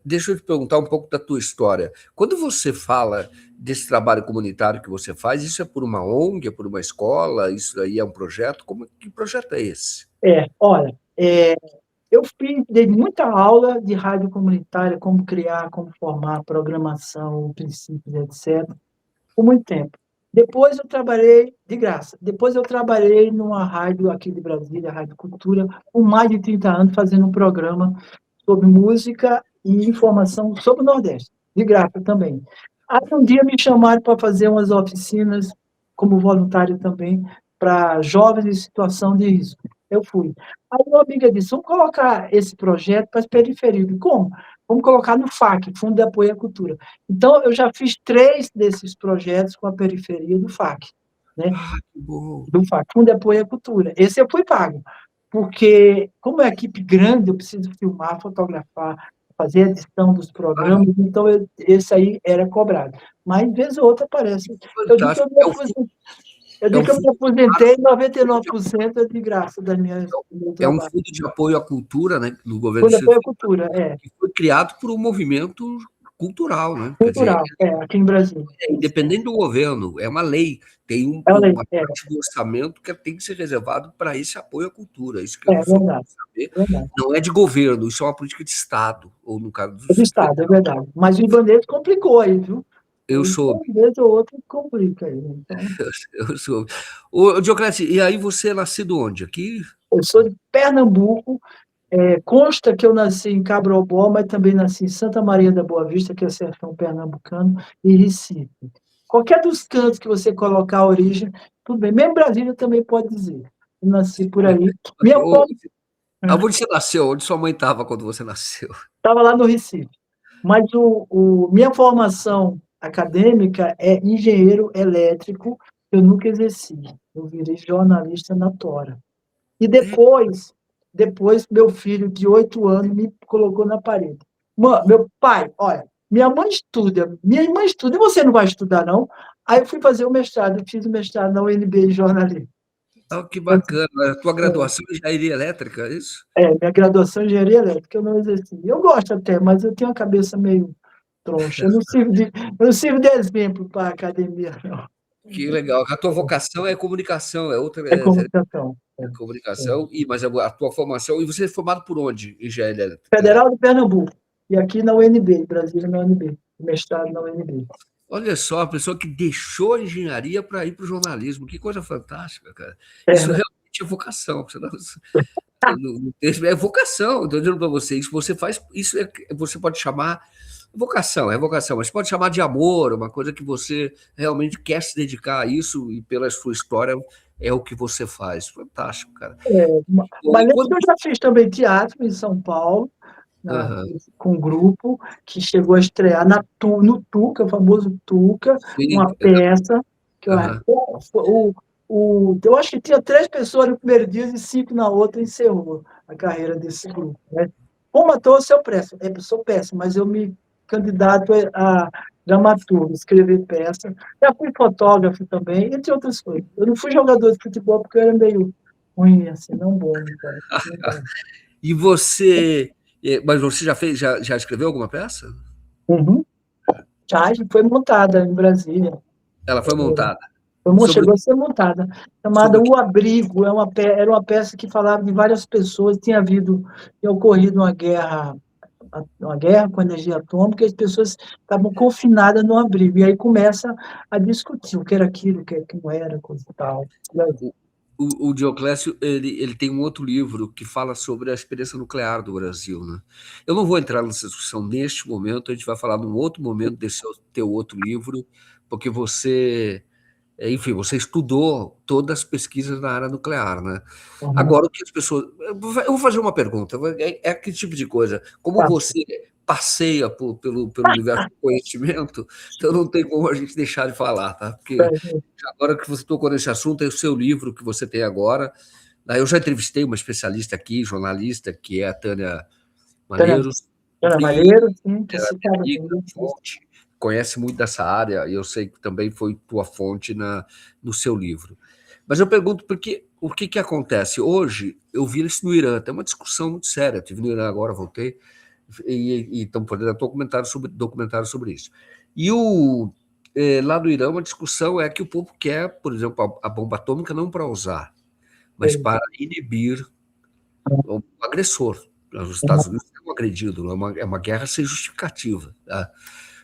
deixa eu te perguntar um pouco da tua história. Quando você fala desse trabalho comunitário que você faz, isso é por uma ONG, é por uma escola, isso aí é um projeto? Que projeto é esse? Olha, eu dei muita aula de rádio comunitária, como criar, como formar, programação, princípios, etc., por muito tempo. Depois eu trabalhei de graça. Depois eu trabalhei numa rádio aqui de Brasília, a Rádio Cultura, por mais de 30 anos, fazendo um programa sobre música e informação sobre o Nordeste, de graça também. Aí um dia me chamaram para fazer umas oficinas, como voluntário também, para jovens em situação de risco. Eu fui. Aí uma amiga disse, vamos colocar esse projeto para as periferias. Como? Vamos colocar no FAC, Fundo de Apoio à Cultura. Então, eu já fiz 3 desses projetos com a periferia do FAC, né? Ah, que bom. Do FAC, Fundo de Apoio à Cultura. Esse eu fui pago, porque, como é equipe grande, eu preciso filmar, fotografar, fazer a edição dos Ah, programas, então esse aí era cobrado. Mas, vez ou outra, aparece. Eu digo que fantástico. É um eu me fundo, aposentei, 99% é de graça do meu é um trabalho. fundo de apoio à cultura, né, do governo do Fundo de Distrito Apoio à Federal, Cultura, que foi criado por um movimento cultural, né? Quer dizer, cultural, aqui em Brasília. Isso. independente do governo, é uma lei, tem É lei, uma parte do orçamento que tem que ser reservado para esse apoio à cultura. Isso que eu sou verdade, saber. verdade. Não é de governo, isso é uma política de Estado, ou no caso do É do Distrito Estado, é Federal. verdade. Mas o Ibanez complicou aí, viu? Eu Hoje, soube, uma vez ou outra, complica aí. Então, eu soube. Ô, Dioclésio, e aí você é nascido onde? Aqui? eu sou de Pernambuco, consta que eu nasci em Cabrobó, mas também nasci em Santa Maria da Boa Vista, que é sertão pernambucano, e Recife. Qualquer dos cantos que você colocar a origem, tudo bem. Mesmo Brasília também pode dizer. Eu nasci por aí. Minha avó Aonde você nasceu? Onde sua mãe estava quando você nasceu? estava lá no Recife. Mas minha formação acadêmica é engenheiro elétrico, eu nunca exerci. Eu virei jornalista na Tora. E depois meu filho de 8 anos me colocou na parede. Meu pai, olha, minha irmã estuda, e você não vai estudar, não? Aí eu fui fazer o mestrado, eu fiz o mestrado na UNB em jornalismo. Ah, que bacana. A tua graduação em engenharia elétrica, é isso? Minha graduação em engenharia elétrica, eu não exerci. Eu gosto até, mas eu tenho a cabeça meio troncha. Eu não sirvo de exemplo para a academia, não. Que legal. A tua vocação é comunicação, é outra É comunicação. comunicação, mas a tua formação. E você é formado por onde, em engenharia elétrica? Federal de Pernambuco. E aqui na UNB, em Brasília, na UNB. Mestrado na UNB. Olha só, a pessoa que deixou a engenharia para ir para o jornalismo. Que coisa fantástica, cara. É, Isso né? realmente é vocação. É vocação. Estou dizendo para você, isso você faz, você pode chamar vocação, é vocação, mas pode chamar de amor, uma coisa que você realmente quer se dedicar a isso e pela sua história é o que você faz. Fantástico, cara. Bom, Mas e lembro quando. que eu já fiz também teatro em São Paulo, Aham, com um grupo que chegou a estrear no Tuca, o famoso Tuca, sim, uma peça que aham. eu acho que tinha 3 pessoas no primeiro dia e 5 na outra, encerrou a carreira desse grupo. Né? Como ator, eu sou péssimo, mas eu me candidato a dramaturgo, escrever peça. Já fui fotógrafo também, entre outras coisas. Eu não fui jogador de futebol porque eu era meio ruim, assim, não bom. Então. E você. Mas você já escreveu alguma peça? Uhum. Já foi montada em Brasília. Ela foi montada. Sobre, Chegou a ser montada, sobre chamada o que? O Abrigo. Era uma peça que falava de várias pessoas. Tinha ocorrido uma guerra com energia atômica, e as pessoas estavam confinadas no abrigo. E aí começa a discutir o que era aquilo, o que não era, coisa e tal. O Dioclésio, ele tem um outro livro que fala sobre a experiência nuclear do Brasil, né? Eu não vou entrar nessa discussão neste momento, a gente vai falar num outro momento desse teu outro livro, porque você, enfim, você estudou todas as pesquisas na área nuclear, né? Uhum. Agora, o que as pessoas. Eu vou fazer uma pergunta, é aquele tipo de coisa. Como Tá. você passeia pelo universo do conhecimento, então não tem como a gente deixar de falar, tá? Porque agora que você tocou nesse assunto, é o seu livro que você tem agora. Eu já entrevistei uma especialista aqui, jornalista, que é a Tânia Maneiros, Ana e Malheiro, sim, que ela é minha citada amiga, também. fonte, conhece muito dessa área, e eu sei que também foi tua fonte no seu livro. Mas eu pergunto porque o que, que acontece? Hoje, eu vi isso no Irã, tem uma discussão muito séria. Eu estive no Irã agora, voltei, e estão fazendo documentário sobre isso. E lá no Irã, uma discussão é que o povo quer, por exemplo, a bomba atômica não para usar, mas para inibir o agressor. Os Estados Unidos estão agredindo, é uma guerra sem justificativa. Tá?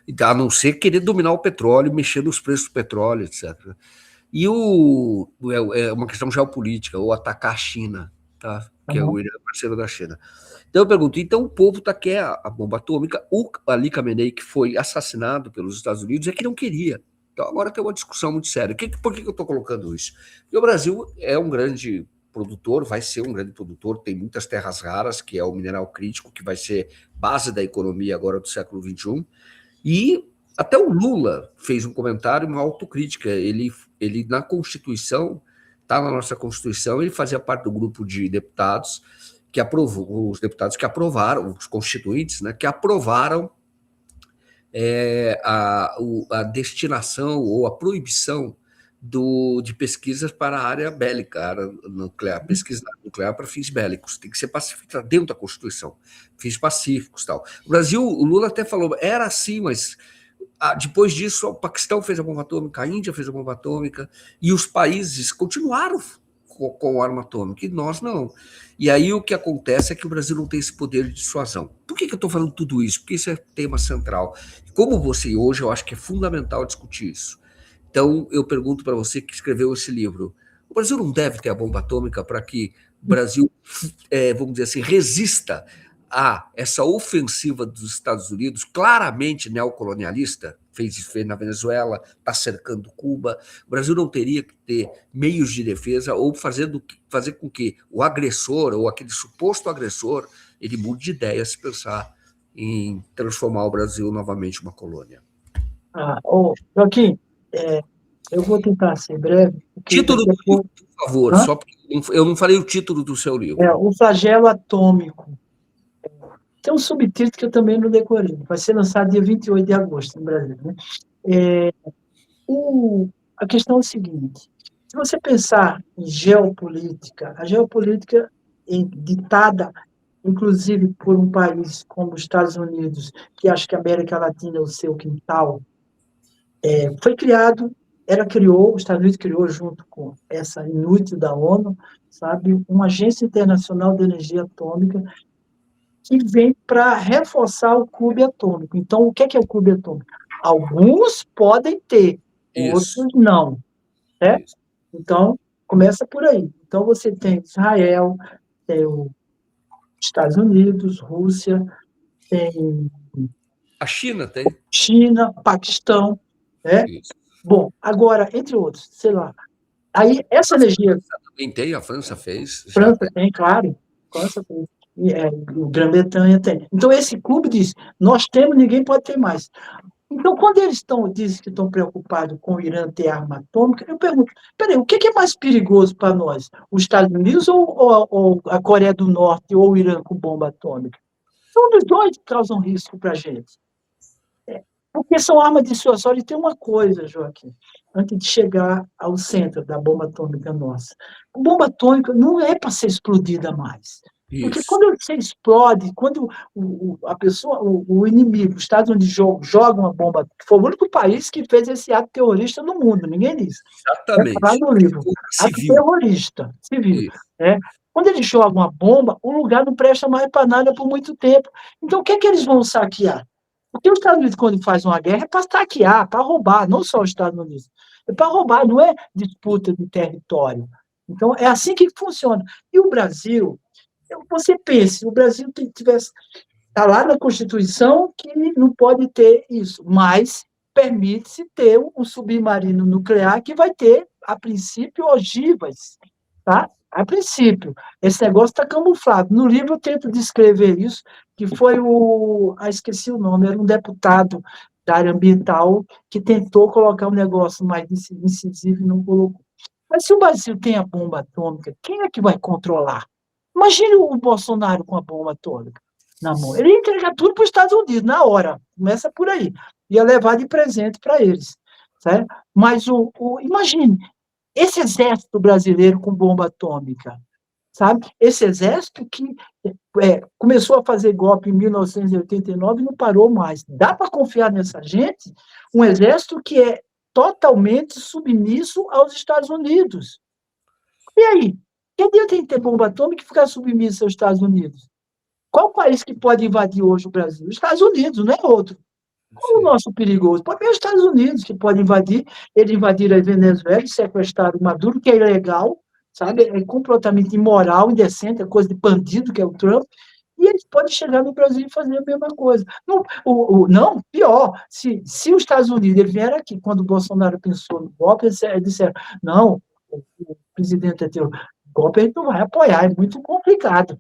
Então, a não ser querer dominar o petróleo, mexer nos preços do petróleo, etc. E é uma questão geopolítica, ou atacar a China, tá? Que é o Irã parceiro da China. Então eu pergunto, então o povo quer a bomba atômica, o Ali Khamenei, que foi assassinado pelos Estados Unidos, é que não queria. Então agora tem uma discussão muito séria. Por que eu estou colocando isso? Porque o Brasil é um grande produtor, vai ser um grande produtor, tem muitas terras raras, que é o mineral crítico, que vai ser base da economia agora do século XXI, e até o Lula fez um comentário, uma autocrítica. Ele na Constituição, está na nossa Constituição, ele fazia parte do grupo de deputados que aprovou, os deputados que aprovaram, os constituintes, né, que aprovaram a destinação ou a proibição de pesquisas para a área bélica, a área nuclear, pesquisa nuclear para fins bélicos. Tem que ser pacífica dentro da Constituição, fins pacíficos, tal. O Brasil, o Lula até falou, era assim, mas depois disso, o Paquistão fez a bomba atômica, a Índia fez a bomba atômica, e os países continuaram com arma atômica, e nós não. E aí o que acontece é que o Brasil não tem esse poder de dissuasão. Por que eu estou falando tudo isso? Porque isso é tema central. Como você hoje, eu acho que é fundamental discutir isso. Então, eu pergunto para você que escreveu esse livro, o Brasil não deve ter a bomba atômica para que o Brasil, vamos dizer assim, resista a essa ofensiva dos Estados Unidos, claramente neocolonialista, fez na Venezuela, está cercando Cuba. O Brasil não teria que ter meios de defesa ou fazer com que o agressor ou aquele suposto agressor ele mude de ideia se pensar em transformar o Brasil novamente uma colônia. Joaquim, eu vou tentar ser breve. Título do livro, por favor, só porque eu não falei o título do seu livro. O Flagelo Atômico. Tem um subtítulo que eu também não decorei. Vai ser lançado dia 28 de agosto no Brasil. Né? A questão é a seguinte: se você pensar em geopolítica, a geopolítica ditada, inclusive, por um país como os Estados Unidos, que acha que a América Latina é o seu quintal, foi criado, os Estados Unidos criou, junto com essa inútil da ONU, sabe, uma Agência Internacional de Energia Atômica, que vem para reforçar o clube atômico. Então, o que é o clube atômico? Alguns podem ter, outros não. Né? Então, começa por aí. Então, você tem Israel, tem os Estados Unidos, Rússia, tem a China tem. China, Paquistão. Né? Bom, agora, entre outros, sei lá. Aí, essa energia... A França também tem, a França fez. França tem, claro. França tem. Grã-Bretanha tem. Então, esse clube diz, nós temos, ninguém pode ter mais. Então, quando eles dizem que estão preocupados com o Irã ter arma atômica, eu pergunto, peraí, o que é mais perigoso para nós? Os Estados Unidos ou a Coreia do Norte ou o Irã com bomba atômica? São dos dois que causam risco para a gente. Porque são armas dissuasórias. E tem uma coisa, Joaquim, antes de chegar ao centro da bomba atômica nossa. A bomba atômica não é para ser explodida mais. Porque Isso. quando você explode, quando a pessoa, o inimigo, os Estados Unidos joga uma bomba, foi o único país que fez esse ato terrorista no mundo, ninguém disse. Está lá Exatamente. no livro. Ato Civil. terrorista, civil. Isso. Né? Quando eles jogam uma bomba, o lugar não presta mais para nada por muito tempo. Então, o que é que eles vão saquear? Porque os Estados Unidos, quando faz uma guerra, é para saquear, para roubar, não só os Estados Unidos. É para roubar, não é disputa de território. Então, é assim que funciona. E o Brasil, você pense, o Brasil tivesse. Está lá na Constituição que não pode ter isso, mas permite-se ter um submarino nuclear que vai ter, a princípio, ogivas, tá? A princípio. Esse negócio está camuflado. No livro eu tento descrever isso, que foi esqueci o nome, era um deputado da área ambiental que tentou colocar um negócio mais incisivo e não colocou. Mas se o Brasil tem a bomba atômica, quem é que vai controlar? Imagine o Bolsonaro com a bomba atômica na mão. Ele ia entregar tudo para os Estados Unidos, na hora. Começa por aí. Ia levar de presente para eles. Certo? Mas imagine, esse exército brasileiro com bomba atômica, sabe? Esse exército que começou a fazer golpe em 1989 e não parou mais. Dá para confiar nessa gente? Um exército que é totalmente submisso aos Estados Unidos. E aí? Que adianta tem que ter bomba atômica e ficar submisso aos Estados Unidos? Qual país que pode invadir hoje o Brasil? Os Estados Unidos, não é outro. Qual é o Sim. nosso perigoso? Pode ser os Estados Unidos que pode invadir. Eles invadiram a Venezuela, sequestraram o Maduro, que é ilegal, sabe? É completamente imoral, indecente, é coisa de bandido, que é o Trump. E eles podem chegar no Brasil e fazer a mesma coisa. Não, não pior, se os Estados Unidos eles vieram aqui, quando o Bolsonaro pensou no golpe, eles disseram, não, o presidente é teu, golpe a gente não vai apoiar, é muito complicado.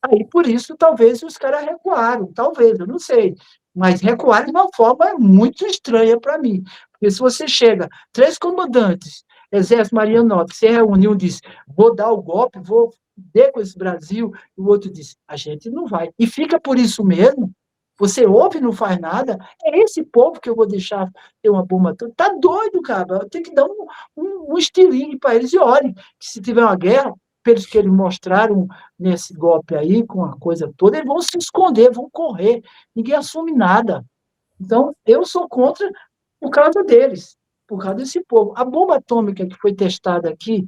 Aí, por isso, talvez os caras recuaram, talvez, eu não sei. Mas recuaram de uma forma muito estranha para mim. Porque se você chega, 3 comandantes, Exército, Marinha Norte, se reúne, um diz, vou dar o golpe, vou ver com esse Brasil, e o outro diz, a gente não vai. E fica por isso mesmo, você ouve e não faz nada, é esse povo que eu vou deixar ter uma bomba toda. Tá doido, cara. Tem que dar um estilingue para eles. E olhem, que se tiver uma guerra, pelos que eles mostraram nesse golpe aí, com a coisa toda, eles vão se esconder, vão correr. Ninguém assume nada. Então, eu sou contra por causa deles, por causa desse povo. A bomba atômica que foi testada aqui,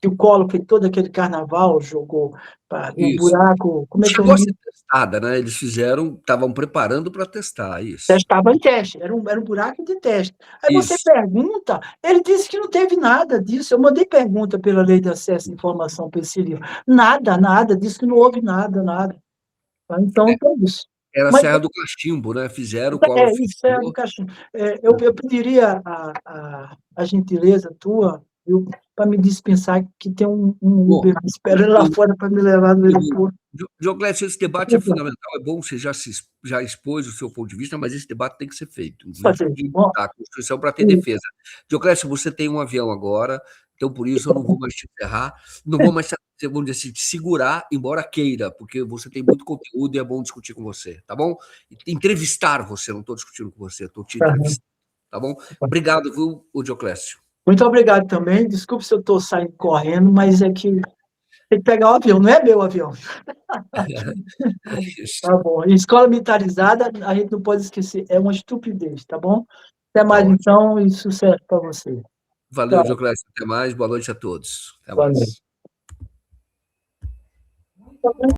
que o Collor fez todo aquele carnaval, jogou no Isso. buraco, como é que é o Chegou a nome? ser testada, né? Eles estavam preparando para testar isso. Estava em teste, era um buraco de teste. Aí você Isso. pergunta, ele disse que não teve nada disso. Eu mandei pergunta pela lei de acesso à informação para esse livro. Nada, nada, disse que não houve nada, nada. Então, é isso. Era a Mas Serra do Cachimbo, né? Fizeram, o Collor isso é do filmou. cachimbo. Eu pediria a gentileza tua, para me dispensar, que tem um Bom, Uber me esperando lá fora para me levar no aeroporto. Dioclésio, esse debate é fundamental, é bom, você já expôs o seu ponto de vista, mas esse debate tem que ser feito, inclusive Fazer. de Bom, mudar a Constituição para ter defesa. Dioclésio, você tem um avião agora, então por isso eu não vou mais te encerrar, não vou mais, vamos dizer assim, te segurar, embora queira, porque você tem muito conteúdo e é bom discutir com você, tá bom? Entrevistar você, não estou discutindo com você, estou te tá. entrevistando, tá bom? Obrigado, viu, Dioclésio. Muito obrigado também. Desculpe se eu estou saindo correndo, mas é que tem que pegar o avião, não é meu avião. Isso, Tá bom. E escola militarizada, a gente não pode esquecer, é uma estupidez, tá bom? Até tá mais ótimo. então e sucesso para você. Valeu, Tchau. Dioclésio, até mais, boa noite a todos. Até Boa noite. mais.